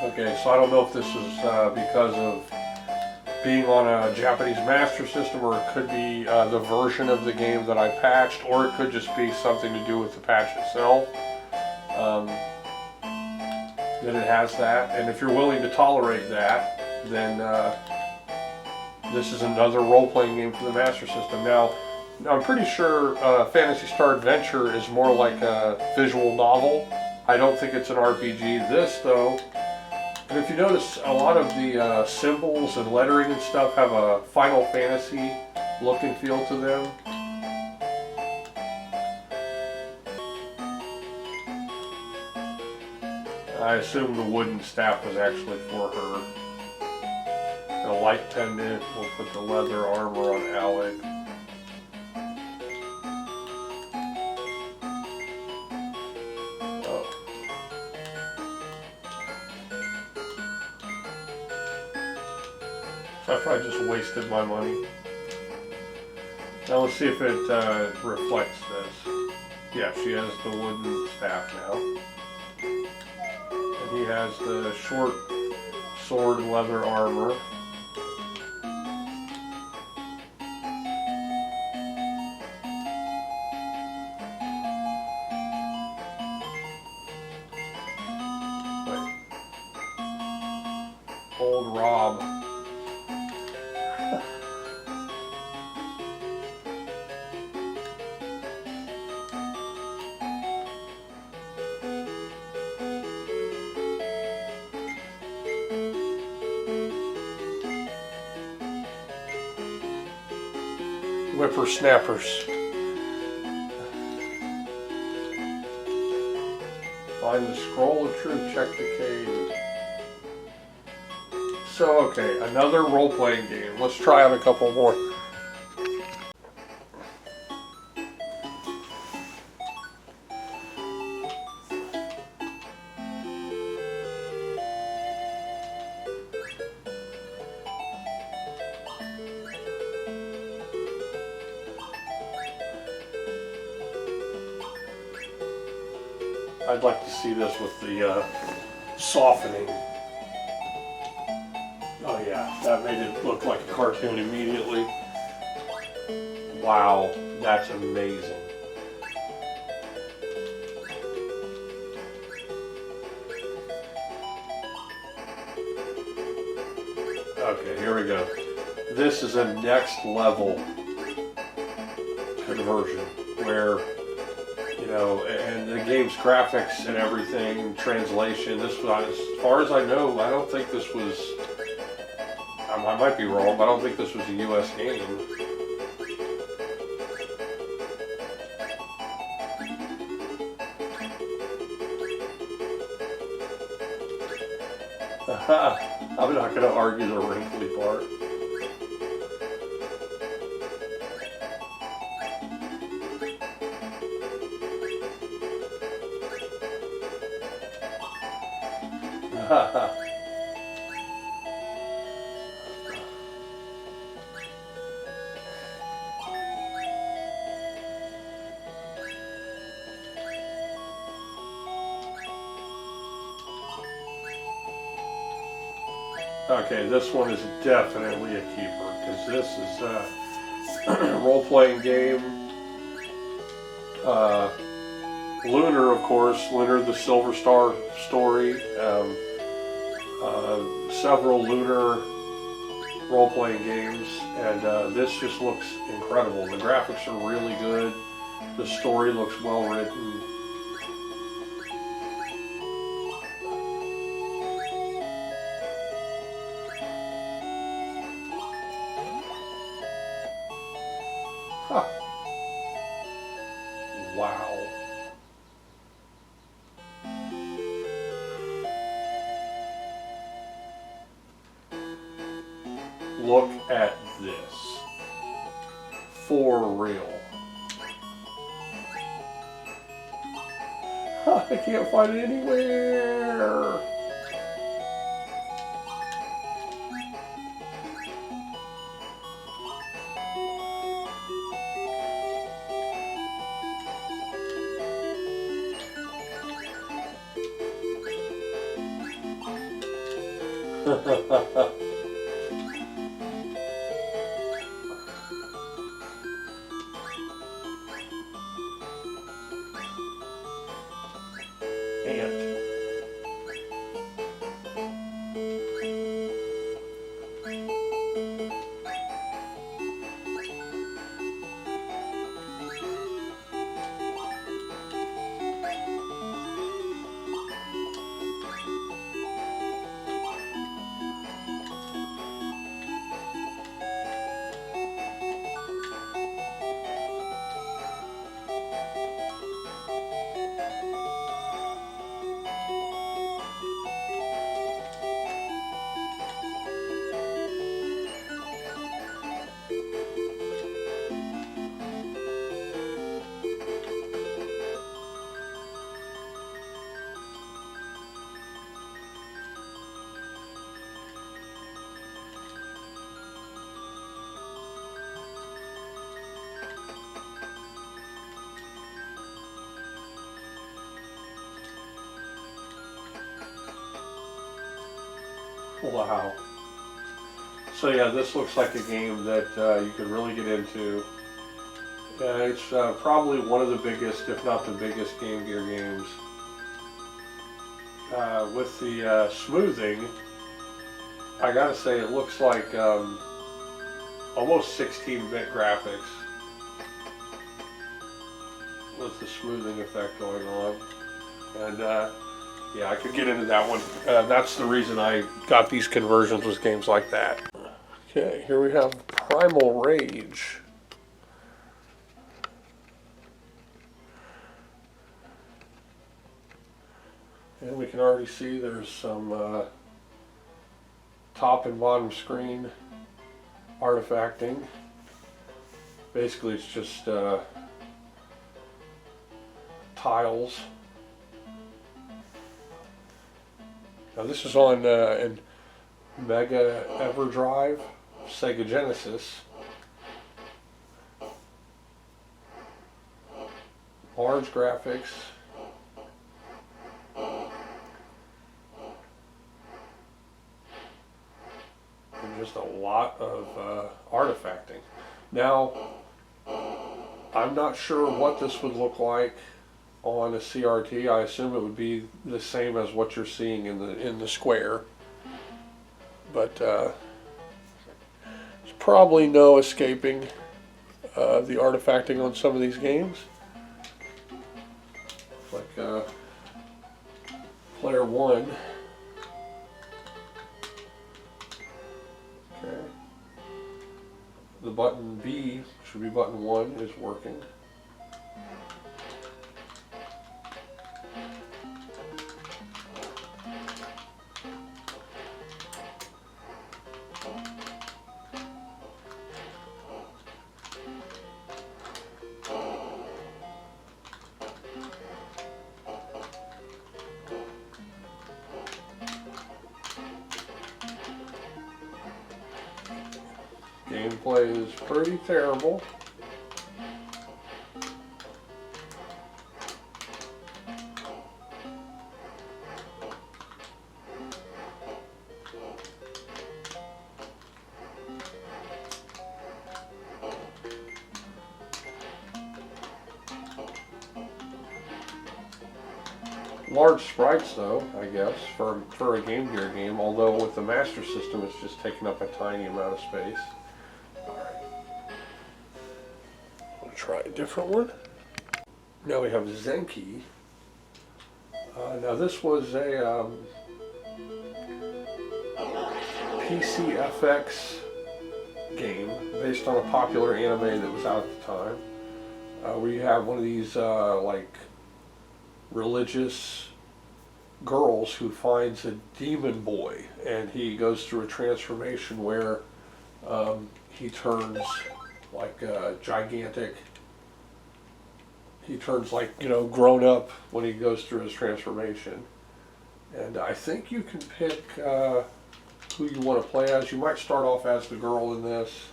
Okay, so I don't know if this is because of being on a Japanese Master System, or it could be the version of the game that I patched, or it could just be something to do with the patch itself. That it has that, and if you're willing to tolerate that, then this is another role-playing game for the Master System. Now, I'm pretty sure Phantasy Star Adventure is more like a visual novel. I don't think it's an RPG. This, though, and if you notice, a lot of the symbols and lettering and stuff have a Final Fantasy look and feel to them. I assume the wooden staff was actually for her. The light pendant, we'll put the leather armor on Alec. Oh. So I probably just wasted my money. Now let's see if it reflects this. Yeah, she has the wooden staff now. He has the short sword and leather armor. Wait. Old Rob. Whippersnappers. Find the scroll of truth, check the cave. So, okay, another role-playing game. Let's try out a couple more. I'd like to see this with the softening. Oh yeah, that made it look like a cartoon immediately. Wow, that's amazing. Okay, here we go. This is a next level conversion where, you know, and the game's graphics and everything, translation, this was, as far as I know, I don't think this was, I might be wrong, but I don't think this was a US game. I'm not going to argue the wrinkly part. Okay, this one is definitely a keeper because this is a role-playing game. Lunar, of course, Lunar the Silver Star story. Several Lunar role-playing games, and this just looks incredible. The graphics are really good. The story looks well written. Huh. Wow. Look at this. For real. I can't find it anywhere. Ant. Wow. So yeah, this looks like a game that you could really get into. It's probably one of the biggest, if not the biggest, Game Gear games. With the smoothing, I gotta say it looks like almost 16-bit graphics with the smoothing effect going on. And yeah, I could get into that one. That's the reason I got these conversions, with games like that. Okay, here we have Primal Rage. And we can already see there's some top and bottom screen artifacting. Basically it's just tiles. Now this is on in Mega EverDrive, Sega Genesis. Large graphics. just a lot of artifacting. Now, I'm not sure what this would look like on a CRT. I assume it would be the same as what you're seeing in the square, but there's probably no escaping the artifacting on some of these games. Like player 1. Okay. The button B, should be button 1, is working. Gameplay is pretty terrible. Large sprites though, I guess, for a Game Gear game, although with the Master System it's just taking up a tiny amount of space. Try a different one. Now we have Zenki. Now this was a PCFX game based on a popular anime that was out at the time. Where you have one of these like religious girls who finds a demon boy, and he goes through a transformation where he turns like gigantic. He turns like, you know, grown up when he goes through his transformation. And I think you can pick who you want to play as. You might start off as the girl in this.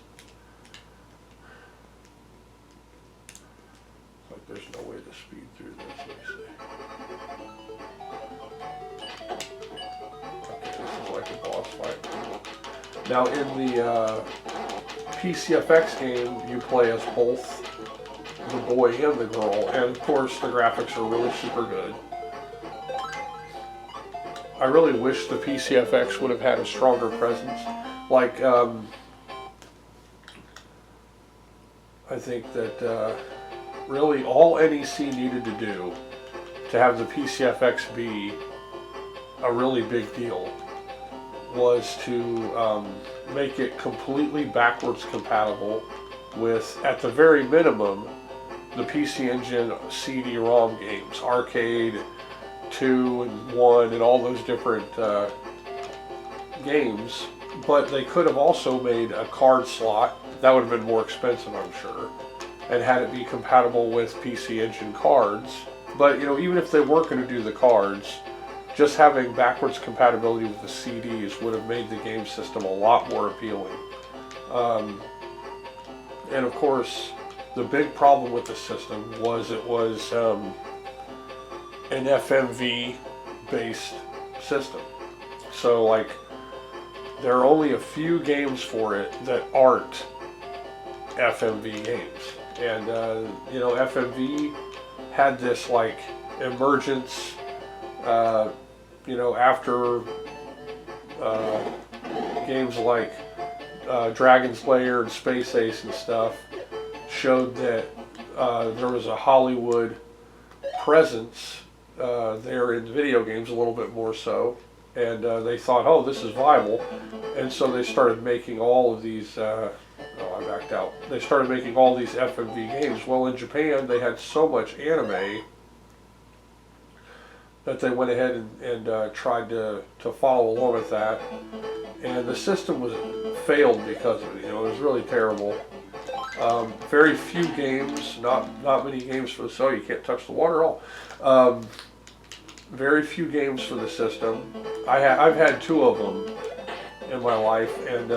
Like there's no way to speed through this. Let me see. Okay, this is like a boss fight. Now in the PCFX game, you play as both the boy and the girl, and of course the graphics are really super good. I really wish the PCFX would have had a stronger presence. Like, I think that really all NEC needed to do to have the PCFX be a really big deal was to make it completely backwards compatible with, at the very minimum, the PC Engine CD-ROM games, Arcade 2 and 1 and all those different games, but they could have also made a card slot. That would have been more expensive, I'm sure, and had it be compatible with PC Engine cards. But you know, even if they weren't going to do the cards, just having backwards compatibility with the CDs would have made the game system a lot more appealing. And of course, the big problem with the system was it was an FMV based system. So like there are only a few games for it that aren't FMV games. And you know, FMV had this like emergence, you know, after games like Dragon's Lair and Space Ace and stuff showed that there was a Hollywood presence there in video games, a little bit more so, and they thought, oh, this is viable, and so they started making all of these, oh, I backed out, they started making all these FMV games. Well, in Japan they had so much anime that they went ahead and tried to follow along with that, and the system was failed because of it. You know, it was really terrible. Very few games, not many games for the, so you can't touch the water at all. Very few games for the system. I've had 2 of them in my life, and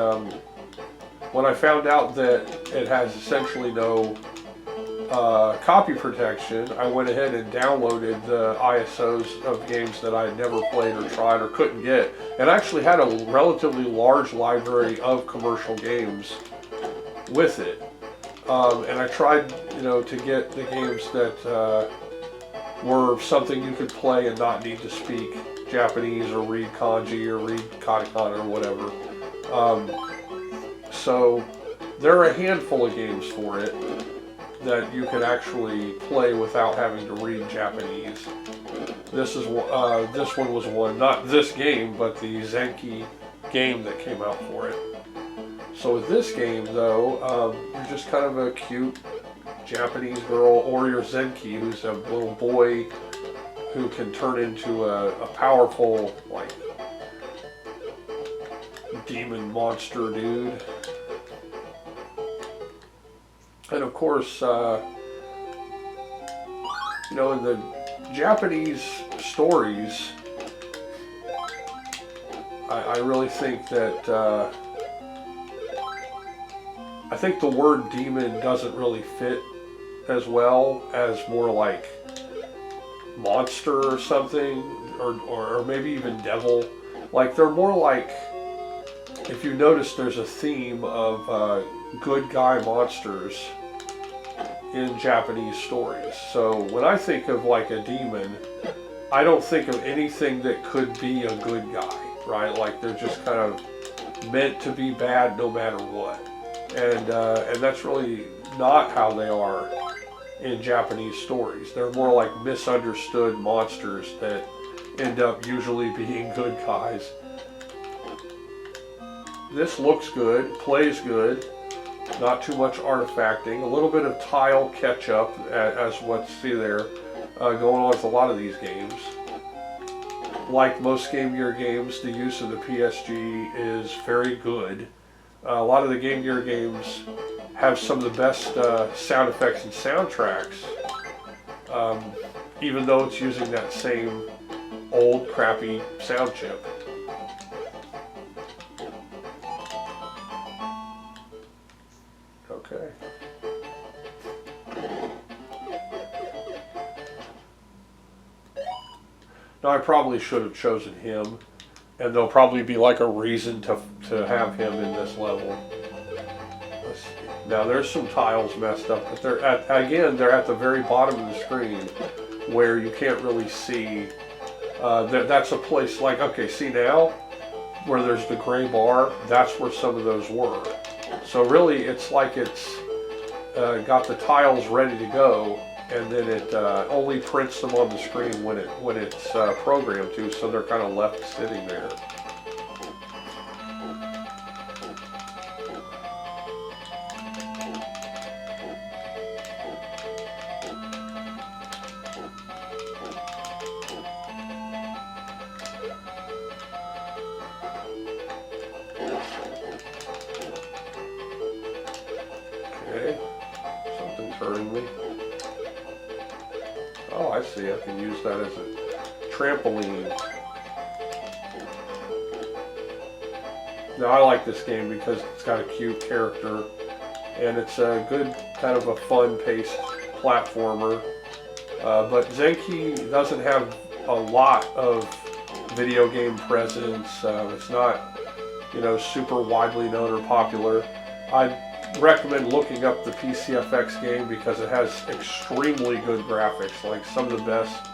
when I found out that it has essentially no copy protection, I went ahead and downloaded the ISOs of games that I had never played or tried or couldn't get, and actually had a relatively large library of commercial games with it. And I tried, to get the games that were something you could play and not need to speak Japanese or read kanji or read katakana or whatever. So there are a handful of games for it that you can actually play without having to read Japanese. This one was one, not this game, but the Zenki game that came out for it. So with this game, though, you're just kind of a cute Japanese girl, or your Zenki, who's a little boy who can turn into a powerful, like, demon monster dude. And of course, in the Japanese stories, I really think that I think the word demon doesn't really fit as well as more like monster or something, or maybe even devil. Like, they're more like, if you notice, there's a theme of good guy monsters in Japanese stories. So when I think of like a demon, I don't think of anything that could be a good guy, right? Like, they're just kind of meant to be bad no matter what. And that's really not how they are in Japanese stories. They're more like misunderstood monsters that end up usually being good guys. This looks good, plays good, not too much artifacting, a little bit of tile catch-up, as what you see there, going on with a lot of these games. Like most Game Gear games, the use of the PSG is very good. A lot of the Game Gear games have some of the best sound effects and soundtracks, even though it's using that same old crappy sound chip. Okay. Now, I probably should have chosen him, and there'll probably be like a reason to have him in this level. Let's see. Now, there's some tiles messed up, but they're at the very bottom of the screen where you can't really see. That's a place like, okay, see now where there's the gray bar, that's where some of those were. So really, it's like it's got the tiles ready to go, and then it only prints them on the screen when it's programmed to, so they're kind of left sitting there. Okay, something's hurting me. Oh, I see. I can use that as a trampoline. Now, I like this game because it's got a cute character, and it's a good, kind of a fun-paced platformer. But Zenki doesn't have a lot of video game presence. It's not, super widely known or popular. I'd recommend looking up the PCFX game because it has extremely good graphics, like some of the best.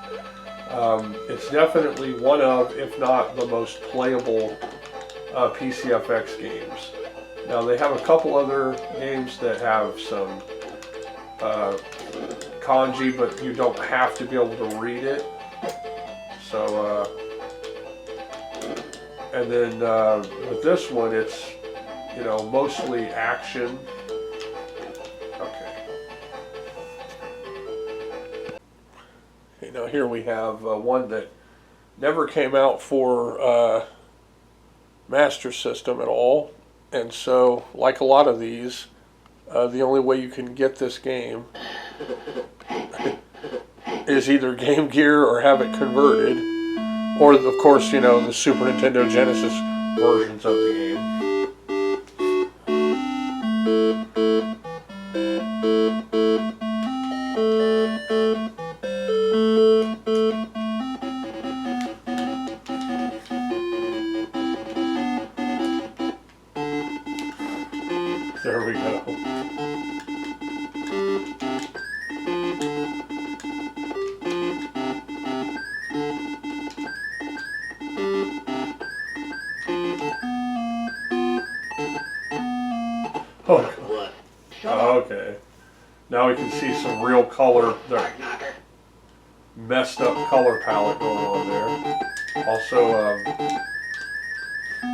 It's definitely one of, if not the most playable PCFX games. Now, they have a couple other games that have some kanji, but you don't have to be able to read it. So, and then with this one, it's mostly action. Okay. Now here we have one that never came out for Master System at all, and so, like a lot of these, the only way you can get this game is either Game Gear or have it converted, or of course, the Super Nintendo Genesis versions of the game. There we go. Oh, okay. Now we can see some real color, the messed up color palette going on there. Also,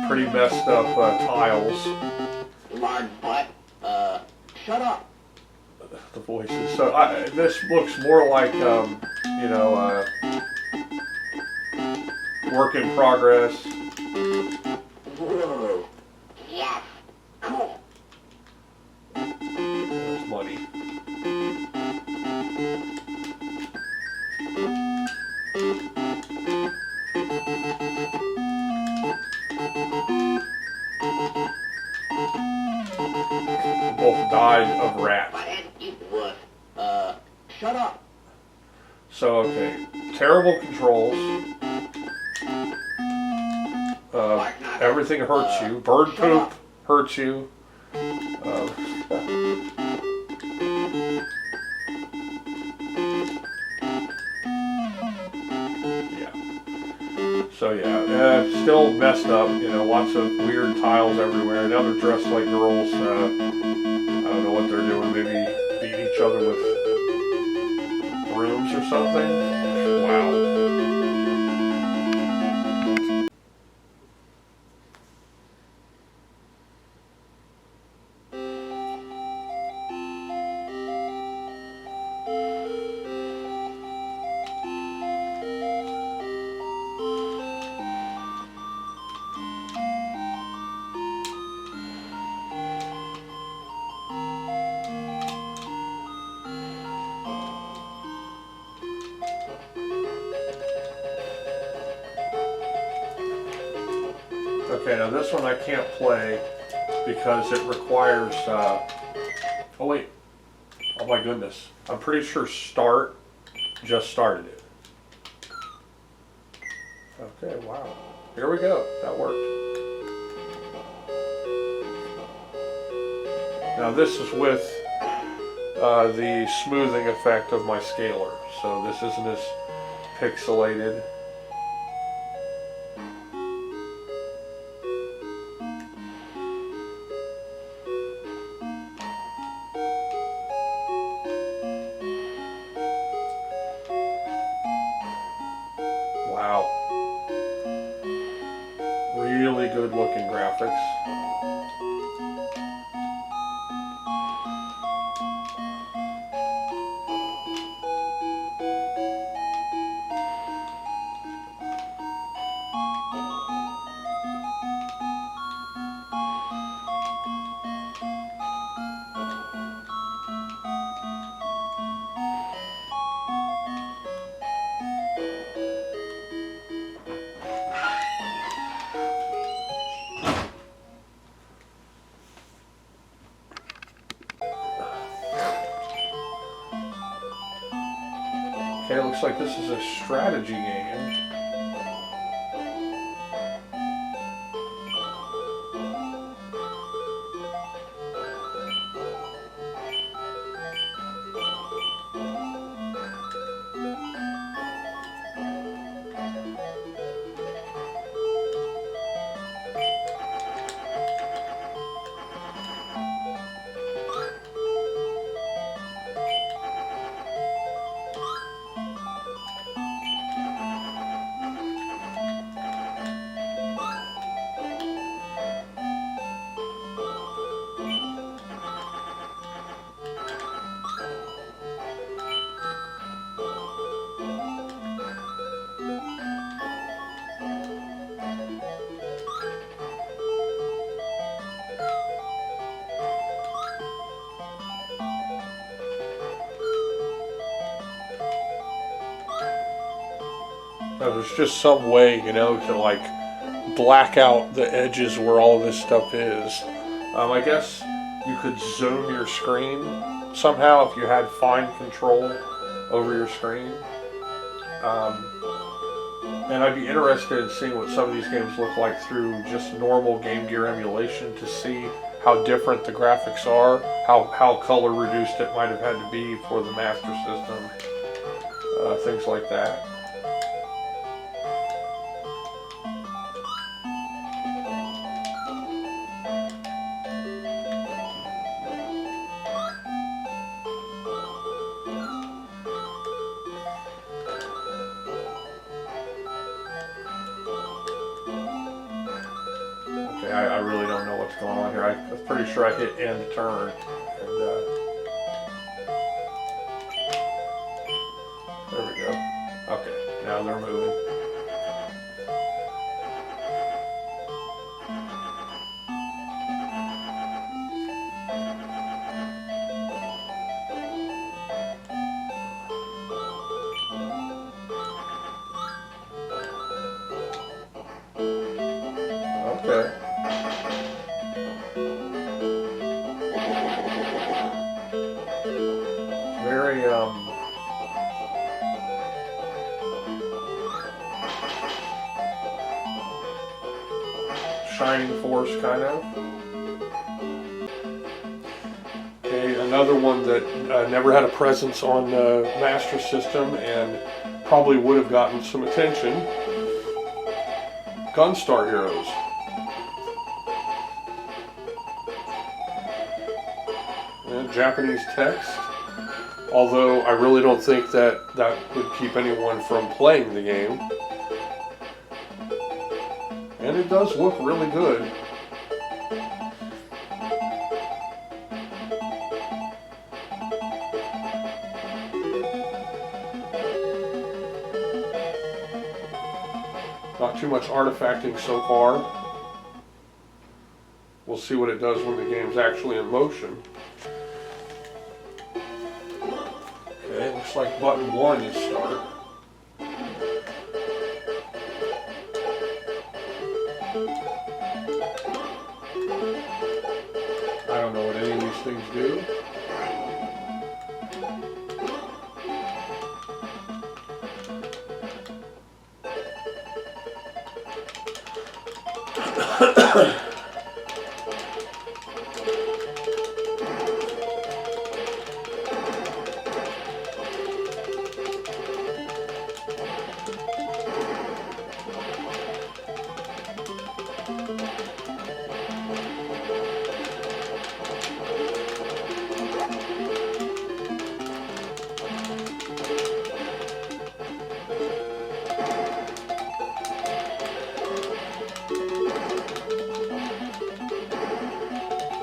pretty messed up tiles. Lard butt, shut up. The voices. So this looks more like, you know, work in progress. Whoa. Yes. Cool. There's money. Both died of rats. Shut up. So, okay. Terrible controls. Everything hurts you. Bird poop hurts you. Yeah. So yeah, still messed up. You know, lots of weird tiles everywhere. Now they're dressed like girls. I don't know what they're doing. Maybe beat each other with brooms or something. Wow. Okay, now this one I can't play because it requires, oh wait, oh my goodness. I'm pretty sure Start just started it. Okay, wow. Here we go, that worked. Now this is with the smoothing effect of my scaler, so this isn't as pixelated. Wow. Really good looking graphics. Okay, it looks like this is a strategy game. Now, there's just some way, you know, to like black out the edges where all this stuff is. I guess you could zoom your screen somehow if you had fine control over your screen. And I'd be interested in seeing what some of these games look like through just normal Game Gear emulation to see how different the graphics are, how color reduced it might have had to be for the Master System, things like that. Okay, I really don't know what's going on here. I'm pretty sure I hit end turn. And, there we go. Okay, now they're moving. Okay. Very Shining Force kind of. Okay, another one that never had a presence on the Master System and probably would have gotten some attention. Gunstar Heroes. And Japanese text. Although I really don't think that would keep anyone from playing the game. And it does look really good. Not too much artifacting so far. We'll see what it does when the game's actually in motion. Okay, looks like button 1 is start. I don't know what any of these things do.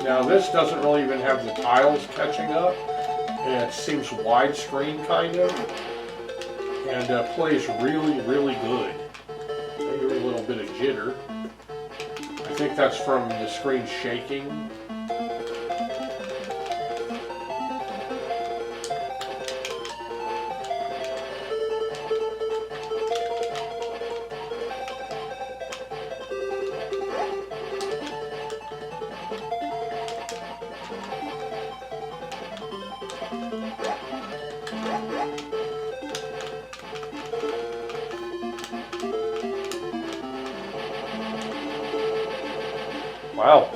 Now this doesn't really even have the tiles catching up, and it seems widescreen kind of, and plays really, really good. Maybe a little bit of jitter. I think that's from the screen shaking. Wow.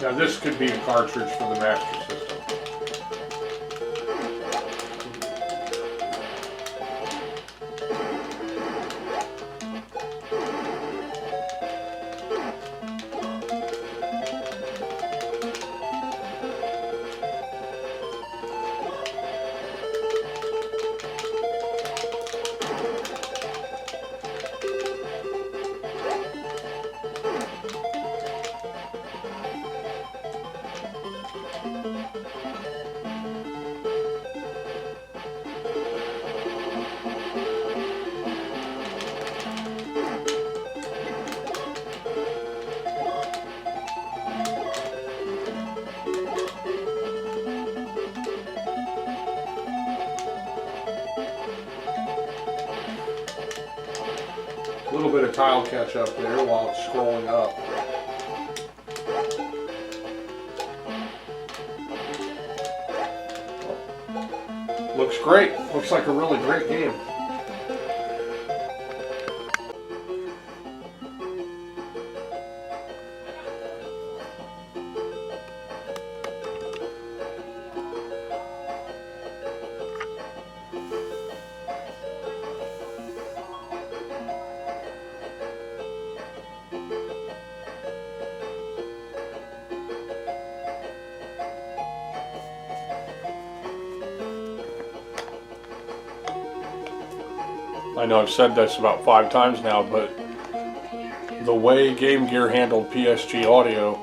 Now this could be a cartridge for the Master System. A little bit of tile catch up there while it's scrolling up. looks great. Looks like a really great game. I know I've said this about 5 times now, but the way Game Gear handled PSG audio,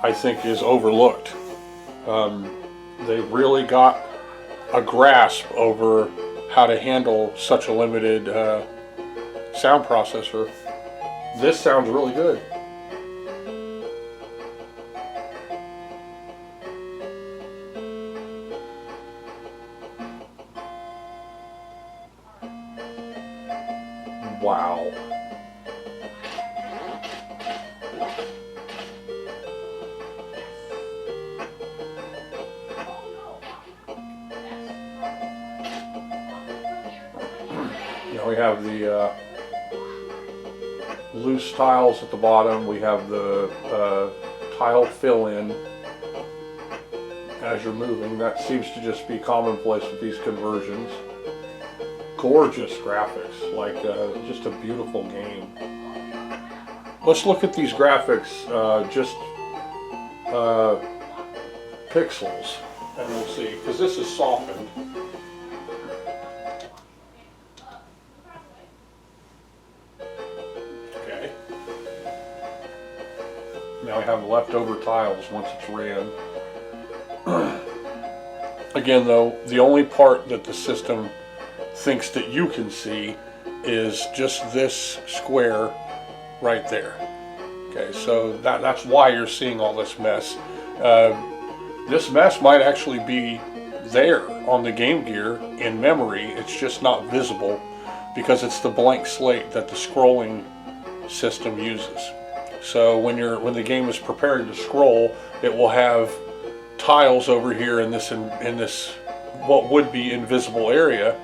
I think, is overlooked. They really got a grasp over how to handle such a limited sound processor. This sounds really good. Wow. Now we have the loose tiles at the bottom. We have the tile fill-in as you're moving. That seems to just be commonplace with these conversions. Gorgeous graphics, like just a beautiful game. Let's look at these graphics, just pixels, and we'll see, because this is softened. Okay. Now we have leftover tiles once it's ran. Again though, the only part that the system thinks that you can see is just this square right there. Okay, so that's why you're seeing all this mess. This mess might actually be there on the Game Gear in memory. It's just not visible because it's the blank slate that the scrolling system uses. So when the game is preparing to scroll, it will have tiles over here in this what would be invisible area,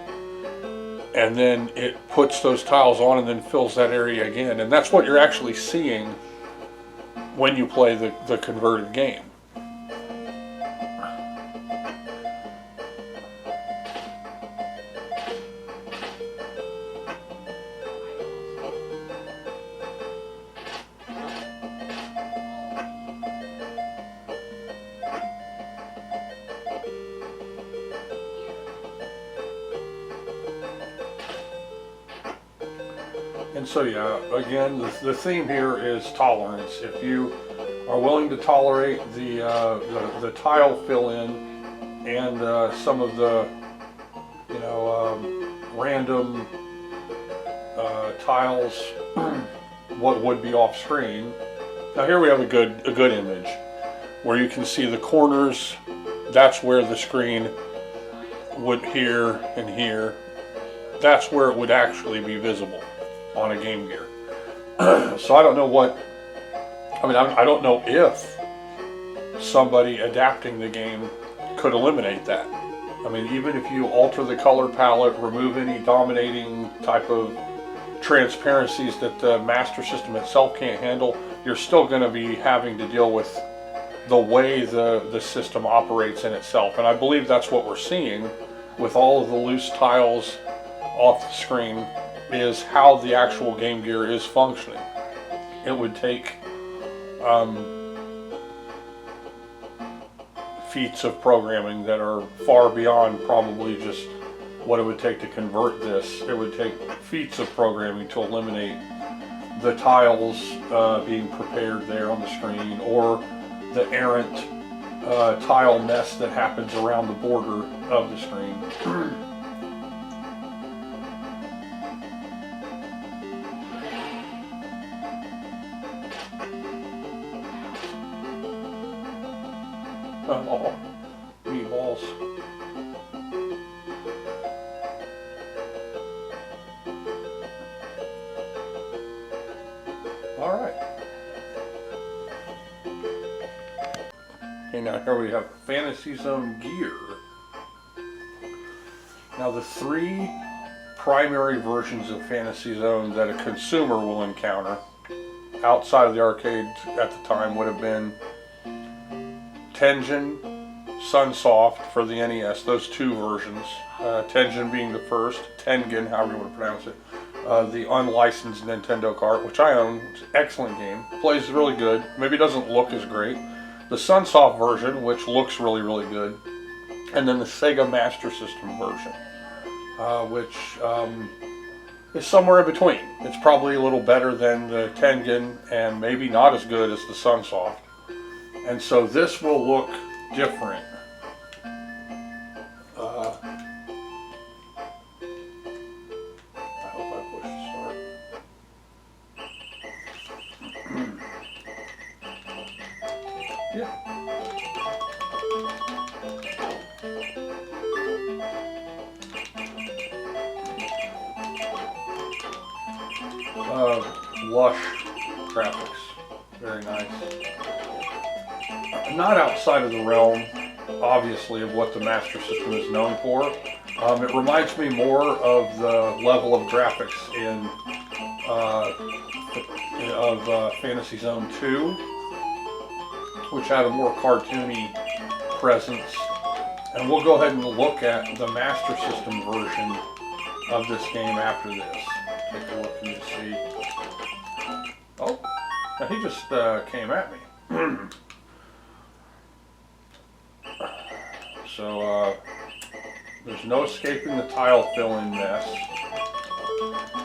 and then it puts those tiles on and then fills that area again. And that's what you're actually seeing when you play the converted game. And so yeah, again, the theme here is tolerance. If you are willing to tolerate the tile fill-in and some of the random tiles, what would be off screen. Now here we have a good image where you can see the corners. That's where the screen would here and here. That's where it would actually be visible on a Game Gear. So I don't know I don't know if somebody adapting the game could eliminate that. I mean, even if you alter the color palette, remove any dominating type of transparencies that the Master System itself can't handle, you're still going to be having to deal with the way the system operates in itself. And I believe that's what we're seeing with all of the loose tiles off the screen, is how the actual Game Gear is functioning. It would take feats of programming that are far beyond probably just what it would take to convert this. It would take feats of programming to eliminate the tiles being prepared there on the screen, or the errant tile mess that happens around the border of the screen. Oh, meatballs. All right. Okay, now here we have Fantasy Zone Gear. Now the three primary versions of Fantasy Zone that a consumer will encounter outside of the arcade at the time would have been Tengen, Sunsoft for the NES, those two versions. Tengen being the first, Tengen, however you want to pronounce it. The unlicensed Nintendo cart, which I own. It's an excellent game. Plays really good. Maybe doesn't look as great. The Sunsoft version, which looks really, really good. And then the Sega Master System version, which is somewhere in between. It's probably a little better than the Tengen and maybe not as good as the Sunsoft. And so this will look different. I hope I push start. Yeah. Lush graphics. Very nice. Not outside of the realm, obviously, of what the Master System is known for. It reminds me more of the level of graphics in Fantasy Zone 2, which had a more cartoony presence. And we'll go ahead and look at the Master System version of this game after this. Take a look and you see. Oh, now he just came at me. So there's no escaping the tile fill-in mess,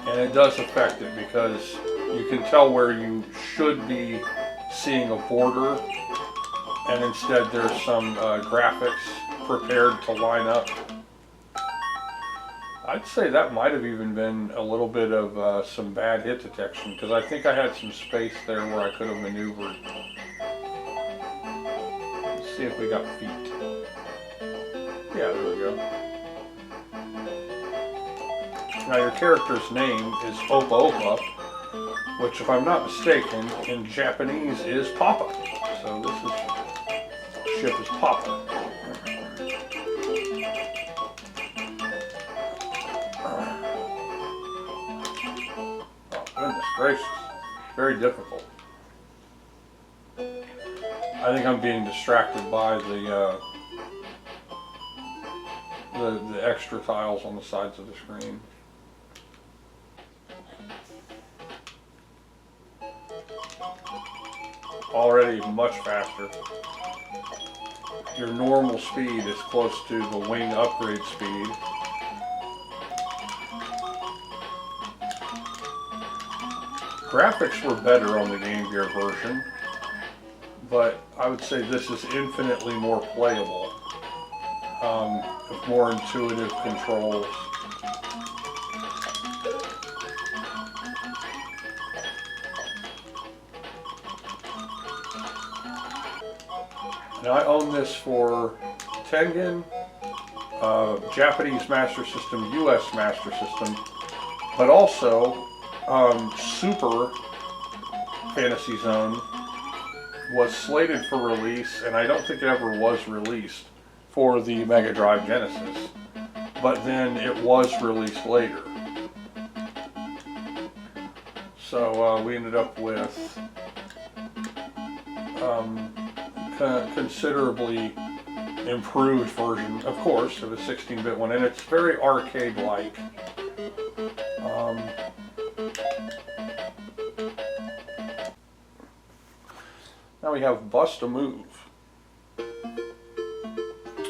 and it does affect it because you can tell where you should be seeing a border, and instead there's some graphics prepared to line up. I'd say that might have even been a little bit of some bad hit detection, because I think I had some space there where I could have maneuvered. Let's see if we got feet. Yeah, there we go. Now your character's name is Opa Opa, which if I'm not mistaken, in Japanese is Papa. So this ship is Papa. Goodness gracious, very difficult. I think I'm being distracted by the extra tiles on the sides of the screen. Already much faster. Your normal speed is close to the wing upgrade speed. Graphics were better on the Game Gear version, but I would say this is infinitely more playable, with more intuitive controls. Now I own this for Tengen, Japanese Master System, US Master System, but also Super Fantasy Zone was slated for release, and I don't think it ever was released for the Mega Drive Genesis, but then it was released later. So we ended up with considerably improved version, of course, of a 16-bit one, and it's very arcade-like. Now we have Bust a Move.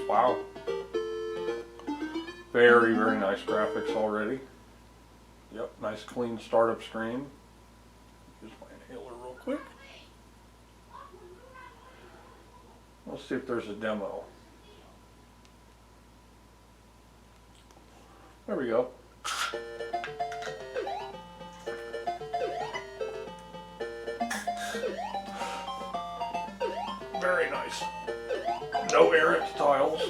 Wow. Very, very nice graphics already. Yep, nice clean startup screen. Use my inhaler real quick. Let's see if there's a demo. There we go. Very nice. No errant tiles.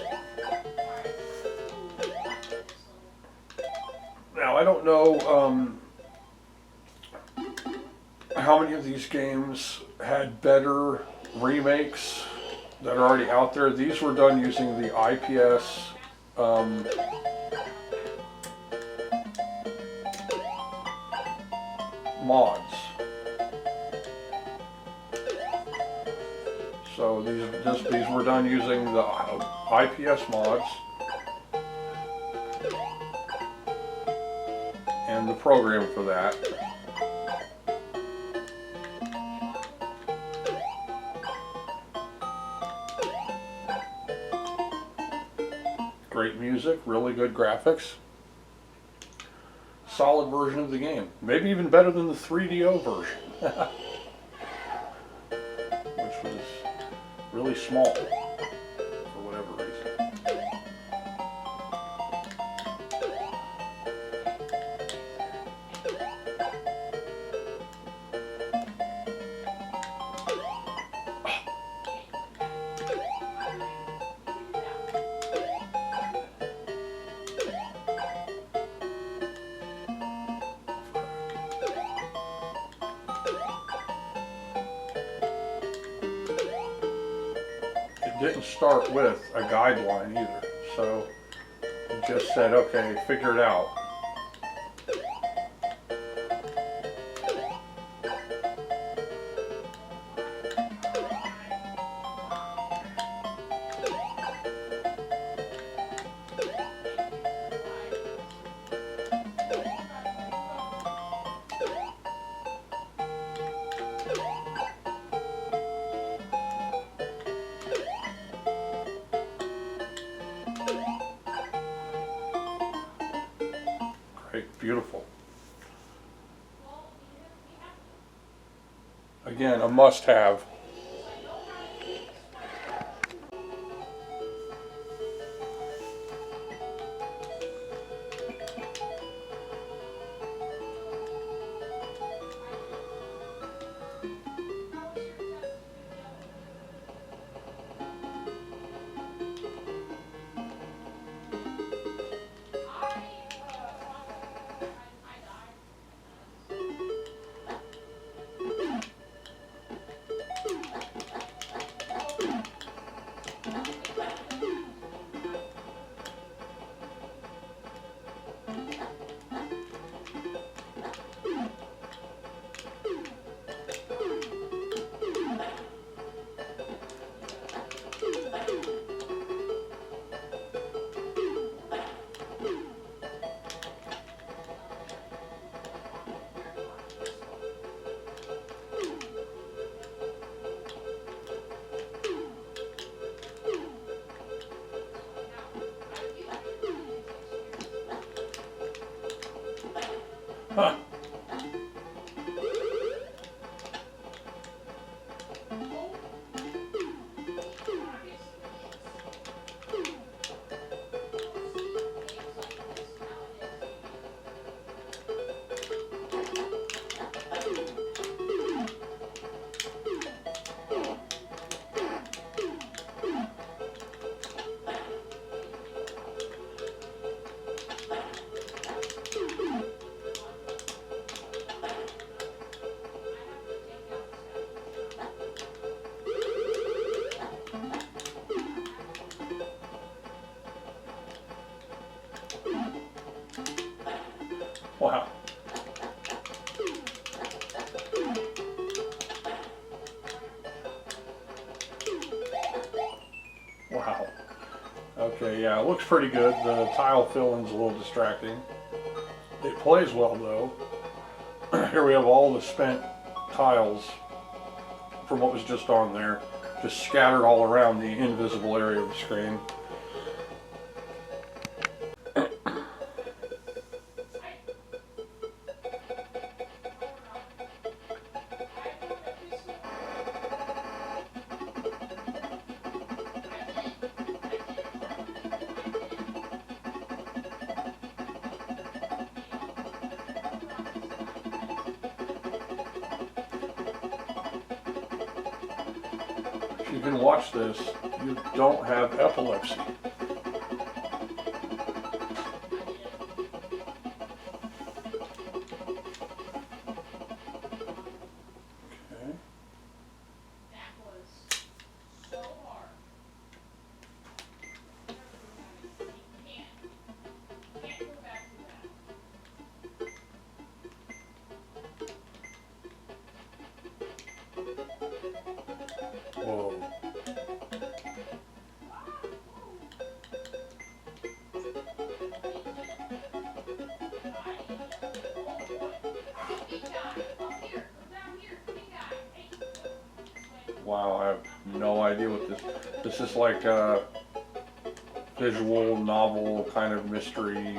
Now I don't know how many of these games had better remakes that are already out there. These were done using the IPS mods. So these were done using the IPS mods and the program for that. Great music, really good graphics. Solid version of the game. Maybe even better than the 3DO version. Which was really small for whatever reason. It didn't start with a guideline either, so it just said, okay, figure it out. Great, beautiful. Again, a must-have. Huh. Wow. Wow. Okay, yeah, it looks pretty good. The tile filling's a little distracting. It plays well though. Here we have all the spent tiles from what was just on there, just scattered all around the invisible area of the screen. If you can watch this, you don't have epilepsy. Okay. Wow, I have no idea what this is like a visual novel kind of mystery.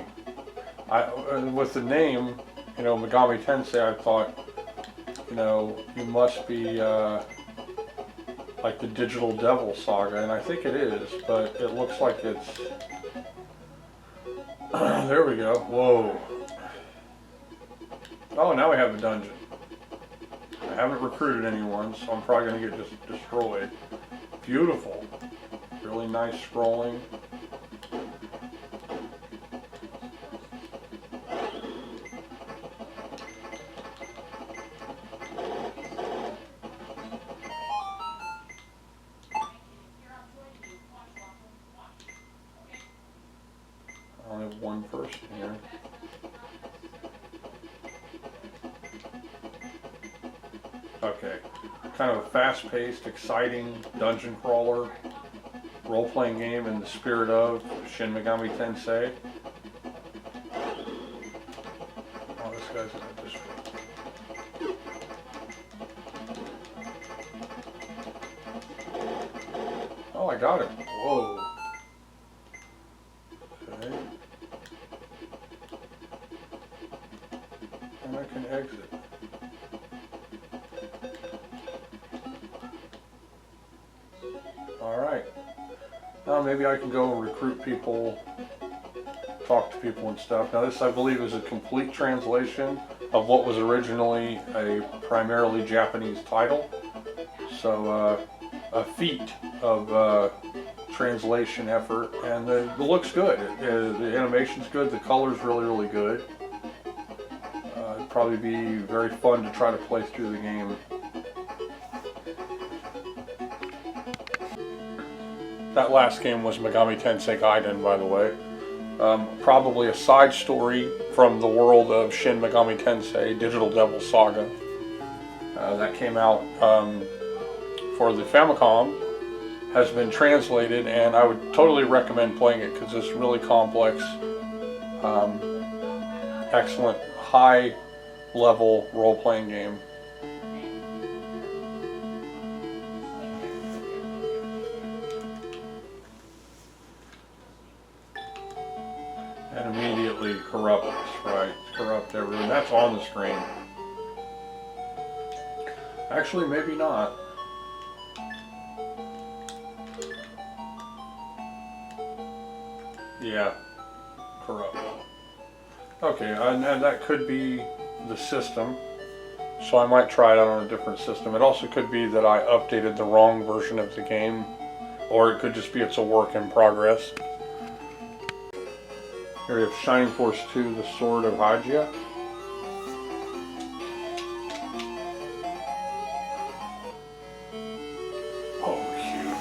With the name, you know, Megami Tensei, I thought, you know, you must be like the Digital Devil Saga, and I think it is, but it looks like it's. There we go. Whoa. Oh, now we have a dungeon. I haven't recruited anyone, so I'm probably going to get just destroyed. Beautiful. Really nice scrolling. I only have one person here. Okay, kind of a fast-paced, exciting dungeon crawler role-playing game in the spirit of Shin Megami Tensei. Oh, this guy's in this room. Oh, I got him. Whoa. Okay. And I can exit. Alright. Now maybe I can go and recruit people, talk to people and stuff. Now this, I believe, is a complete translation of what was originally a primarily Japanese title. So a feat of translation effort, and it looks good. The animation's good, the color's really, really good. It'd probably be very fun to try to play through the game. That last game was Megami Tensei Gaiden, by the way. Probably a side story from the world of Shin Megami Tensei Digital Devil Saga. That came out for the Famicom, has been translated, and I would totally recommend playing it because it's really complex, excellent, high-level role-playing game. And immediately corrupts, right? Corrupt everything. That's on the screen. Actually, maybe not. Yeah, corrupt. Okay, and that could be the system. So I might try it out on a different system. It also could be that I updated the wrong version of the game, or it could just be it's a work in progress. Here we have Shining Force 2, The Sword of Hygia. Oh, cute.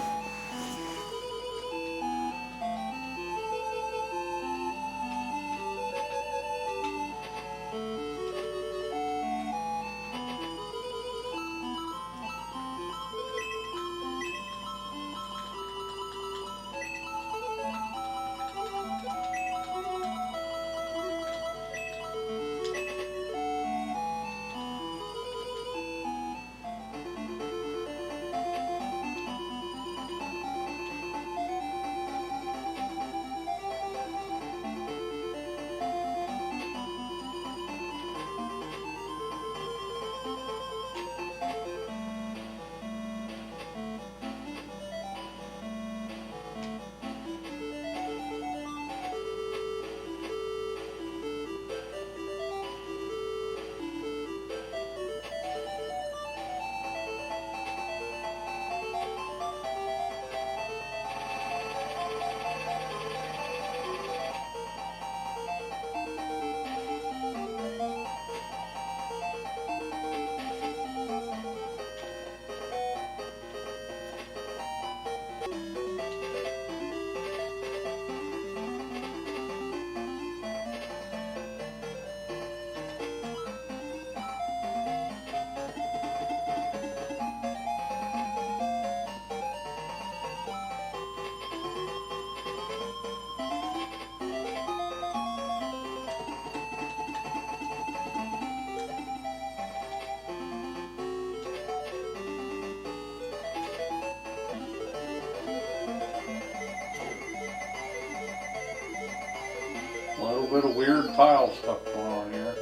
A little bit of weird tile stuff going on here.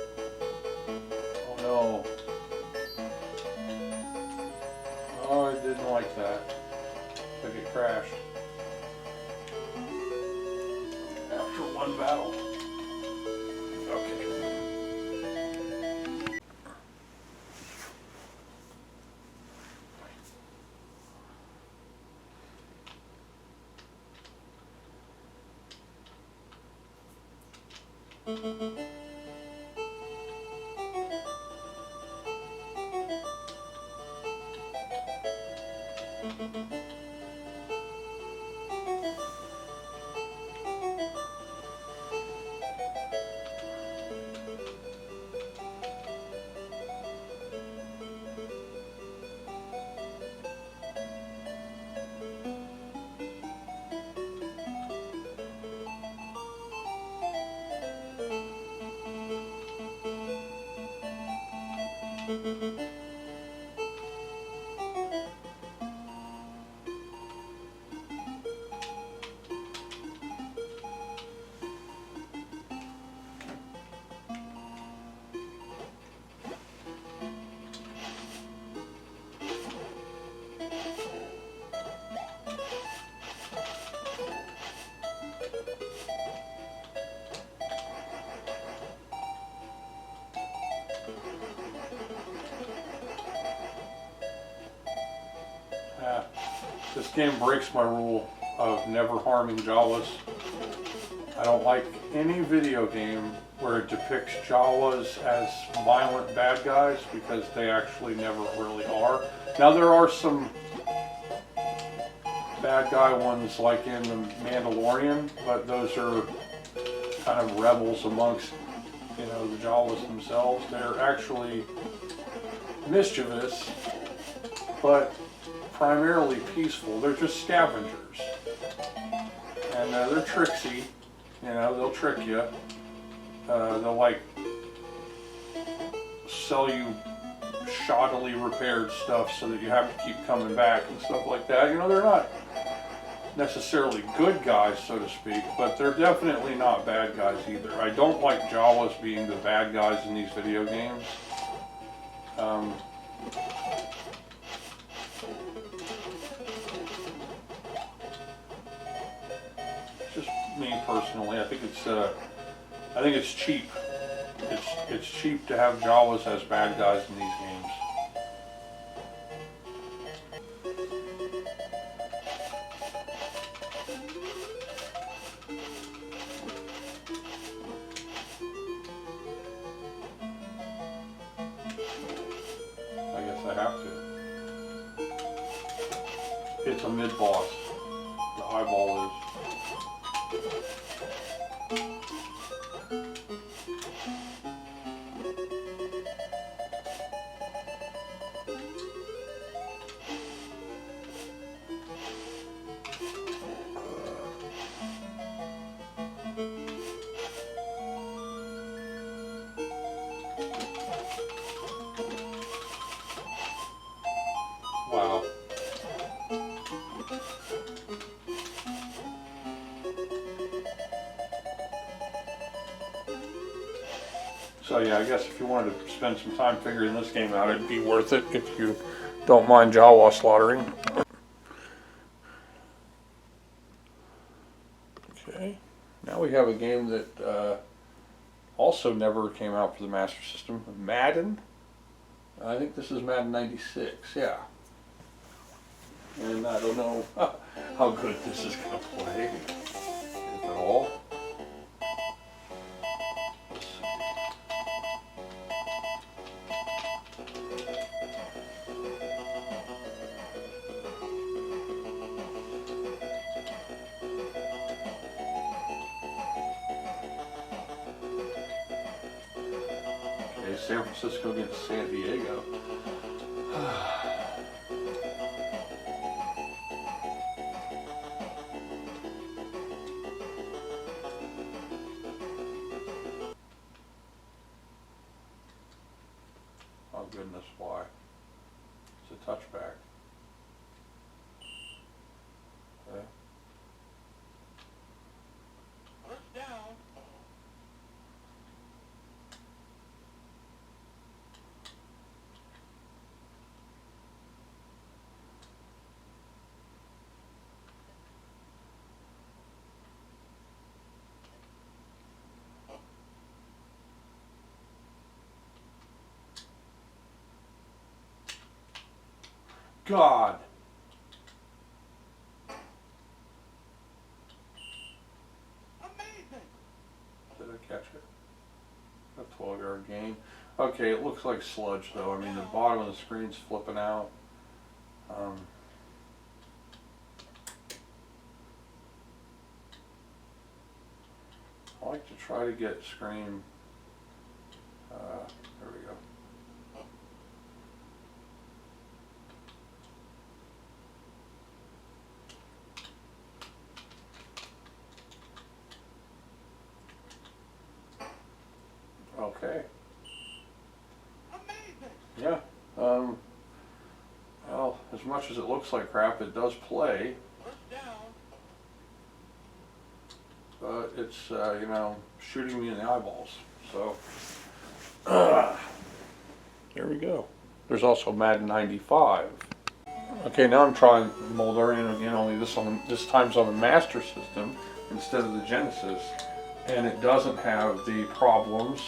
Oh no. Oh, I didn't like that. Like it crashed. After one battle. Okay. This game breaks my rule of never harming Jawas. I don't like any video game where it depicts Jawas as violent bad guys because they actually never really are. Now there are some bad guy ones like in The Mandalorian, but those are kind of rebels amongst, you know, the Jawas themselves. They're actually mischievous, but primarily peaceful. They're just scavengers, and they're tricksy. You know, they'll trick you. They'll like sell you shoddily repaired stuff so that you have to keep coming back and stuff like that. You know, they're not necessarily good guys, so to speak, but they're definitely not bad guys either. I don't like Jawas being the bad guys in these video games. Just me personally, I think it's cheap. It's cheap to have Jawas as bad guys in these games. I guess I have to. It's a mid-boss. The eyeball is. Wow. So yeah, I guess if you wanted to spend some time figuring this game out, it'd be worth it if you don't mind Jawa slaughtering. Okay, now we have a game that also never came out for the Master System, Madden. I think this is Madden 96, yeah. And I don't know how good this is going to play, if at all. Let's see. Okay, San Francisco against San Diego. Oh goodness, why? It's a touchback. Okay. First down. God. Amazing. Did I catch it? A 12-yard gain. Okay, it looks like sludge though. I mean, the bottom of the screen's flipping out. I like to try to get screen. There we go. Okay. Amazing. Yeah. Well, as much as it looks like crap, it does play. First down. But it's, you know, shooting me in the eyeballs. So, there we go. There's also Madden 95. Okay, now I'm trying Moldarian again, only this time's on the Master System instead of the Genesis. And it doesn't have the problems.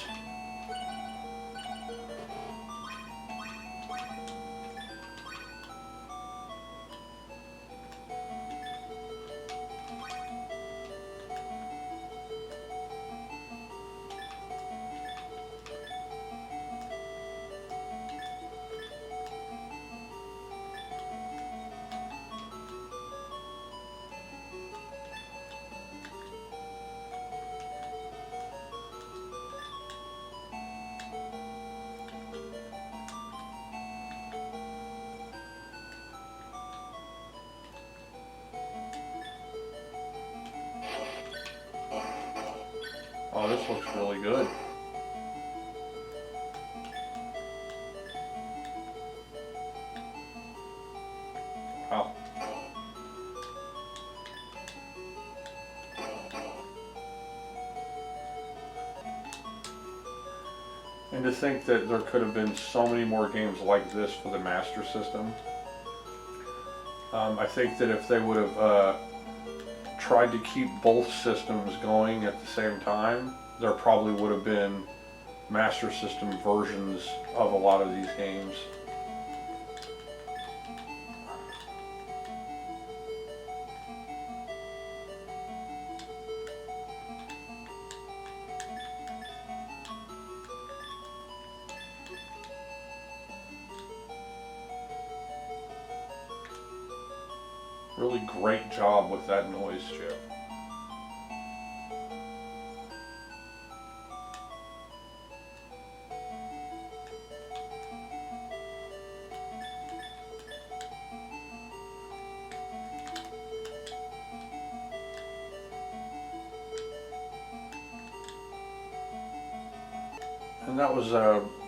Oh, this looks really good. Wow. And to think that there could have been so many more games like this for the Master System. I think that if they would have tried to keep both systems going at the same time, there probably would have been Master System versions of a lot of these games. Really great job with that noise chip. And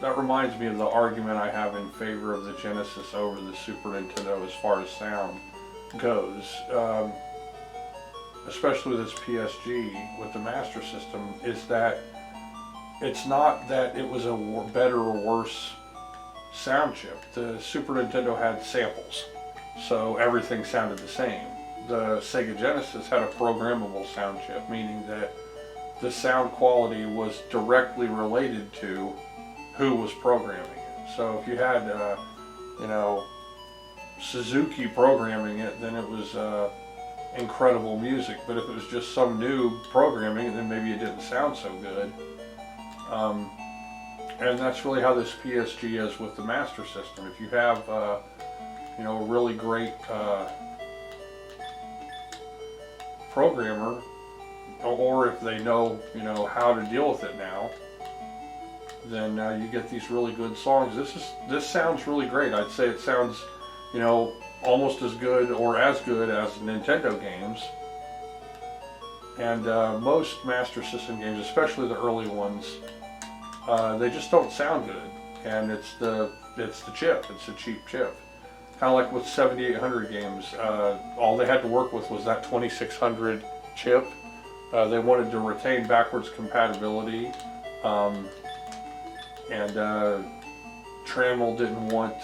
that reminds me of the argument I have in favor of the Genesis over the Super Nintendo as far as sound goes, especially with this PSG with the Master System, is that it's not that it was a better or worse sound chip. The Super Nintendo had samples, so everything sounded the same. The Sega Genesis had a programmable sound chip, meaning that the sound quality was directly related to who was programming it. So if you had, you know, Suzuki programming it, then it was incredible music. But if it was just some new programming, then maybe it didn't sound so good. And that's really how this PSG is with the Master System. If you have, you know, a really great programmer, or if they know, you know, how to deal with it now, then you get these really good songs. This sounds really great. I'd say it sounds, you know, almost as good or as good as Nintendo games. And most Master System games, especially the early ones, they just don't sound good. And it's the chip. It's a cheap chip. Kind of like with 7800 games, all they had to work with was that 2600 chip. They wanted to retain backwards compatibility, and Trammell didn't want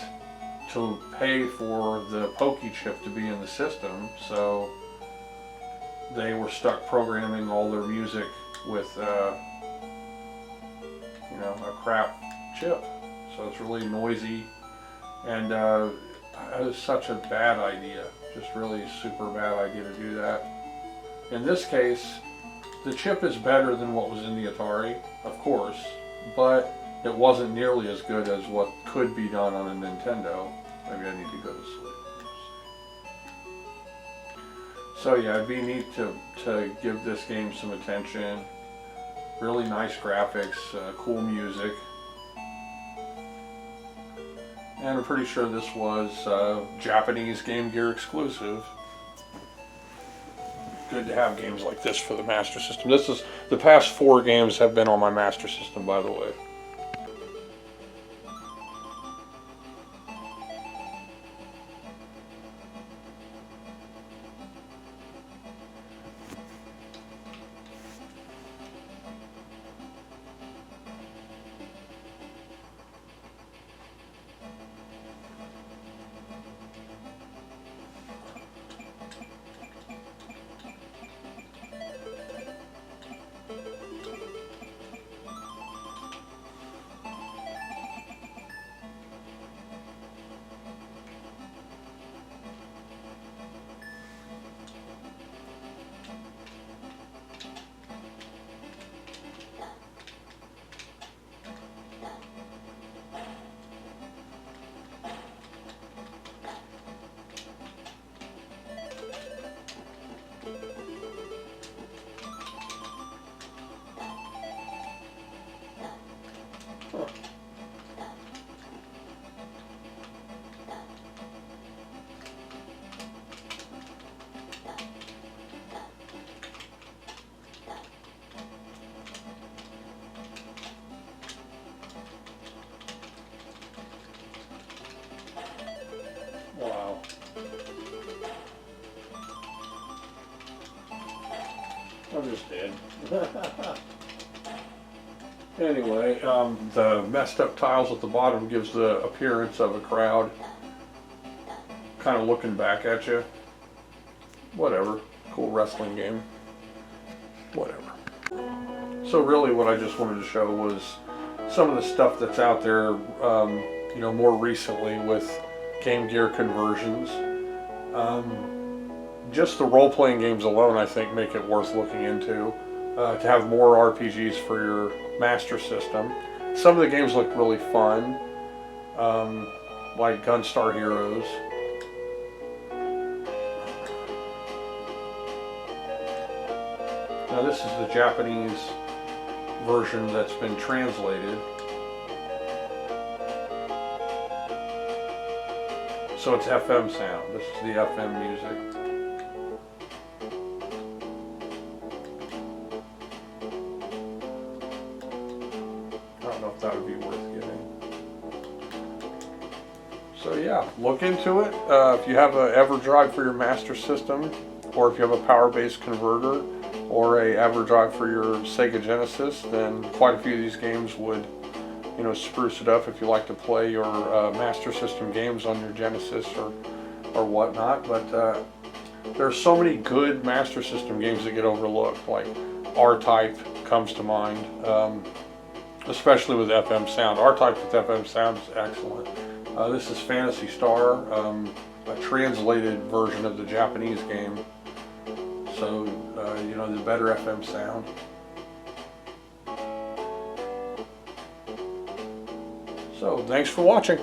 to pay for the Pokey chip to be in the system, so they were stuck programming all their music with, you know, a crap chip. So it's really noisy, and That is such a bad idea. Just really a super bad idea to do that. In this case, the chip is better than what was in the Atari, of course, but it wasn't nearly as good as what could be done on a Nintendo. Maybe I need to go to sleep. So yeah, it'd be neat to give this game some attention. Really nice graphics, cool music. And I'm pretty sure this was Japanese Game Gear exclusive. Good to have games like this for the Master System. The past 4 games have been on my Master System, by the way. Wow. I'm just dead. Anyway, the messed up tiles at the bottom gives the appearance of a crowd kind of looking back at you. Whatever. Cool wrestling game. Whatever. So really what I just wanted to show was some of the stuff that's out there, you know, more recently with Game Gear conversions. Just the role-playing games alone, I think, make it worth looking into. To have more RPGs for your Master System. Some of the games look really fun, like Gunstar Heroes. Now this is the Japanese version that's been translated. So it's FM sound. This is the FM music. I don't know if that would be worth getting. So yeah, look into it. If you have an EverDrive for your Master System, or if you have a power-based converter, or a EverDrive for your Sega Genesis, then quite a few of these games would, you know, spruce it up if you like to play your Master System games on your Genesis or whatnot. But there's so many good Master System games that get overlooked, like R-Type comes to mind, especially with FM sound. R-Type with FM sound is excellent. This is Phantasy Star, a translated version of the Japanese game. So, you know, the better FM sound. So, thanks for watching.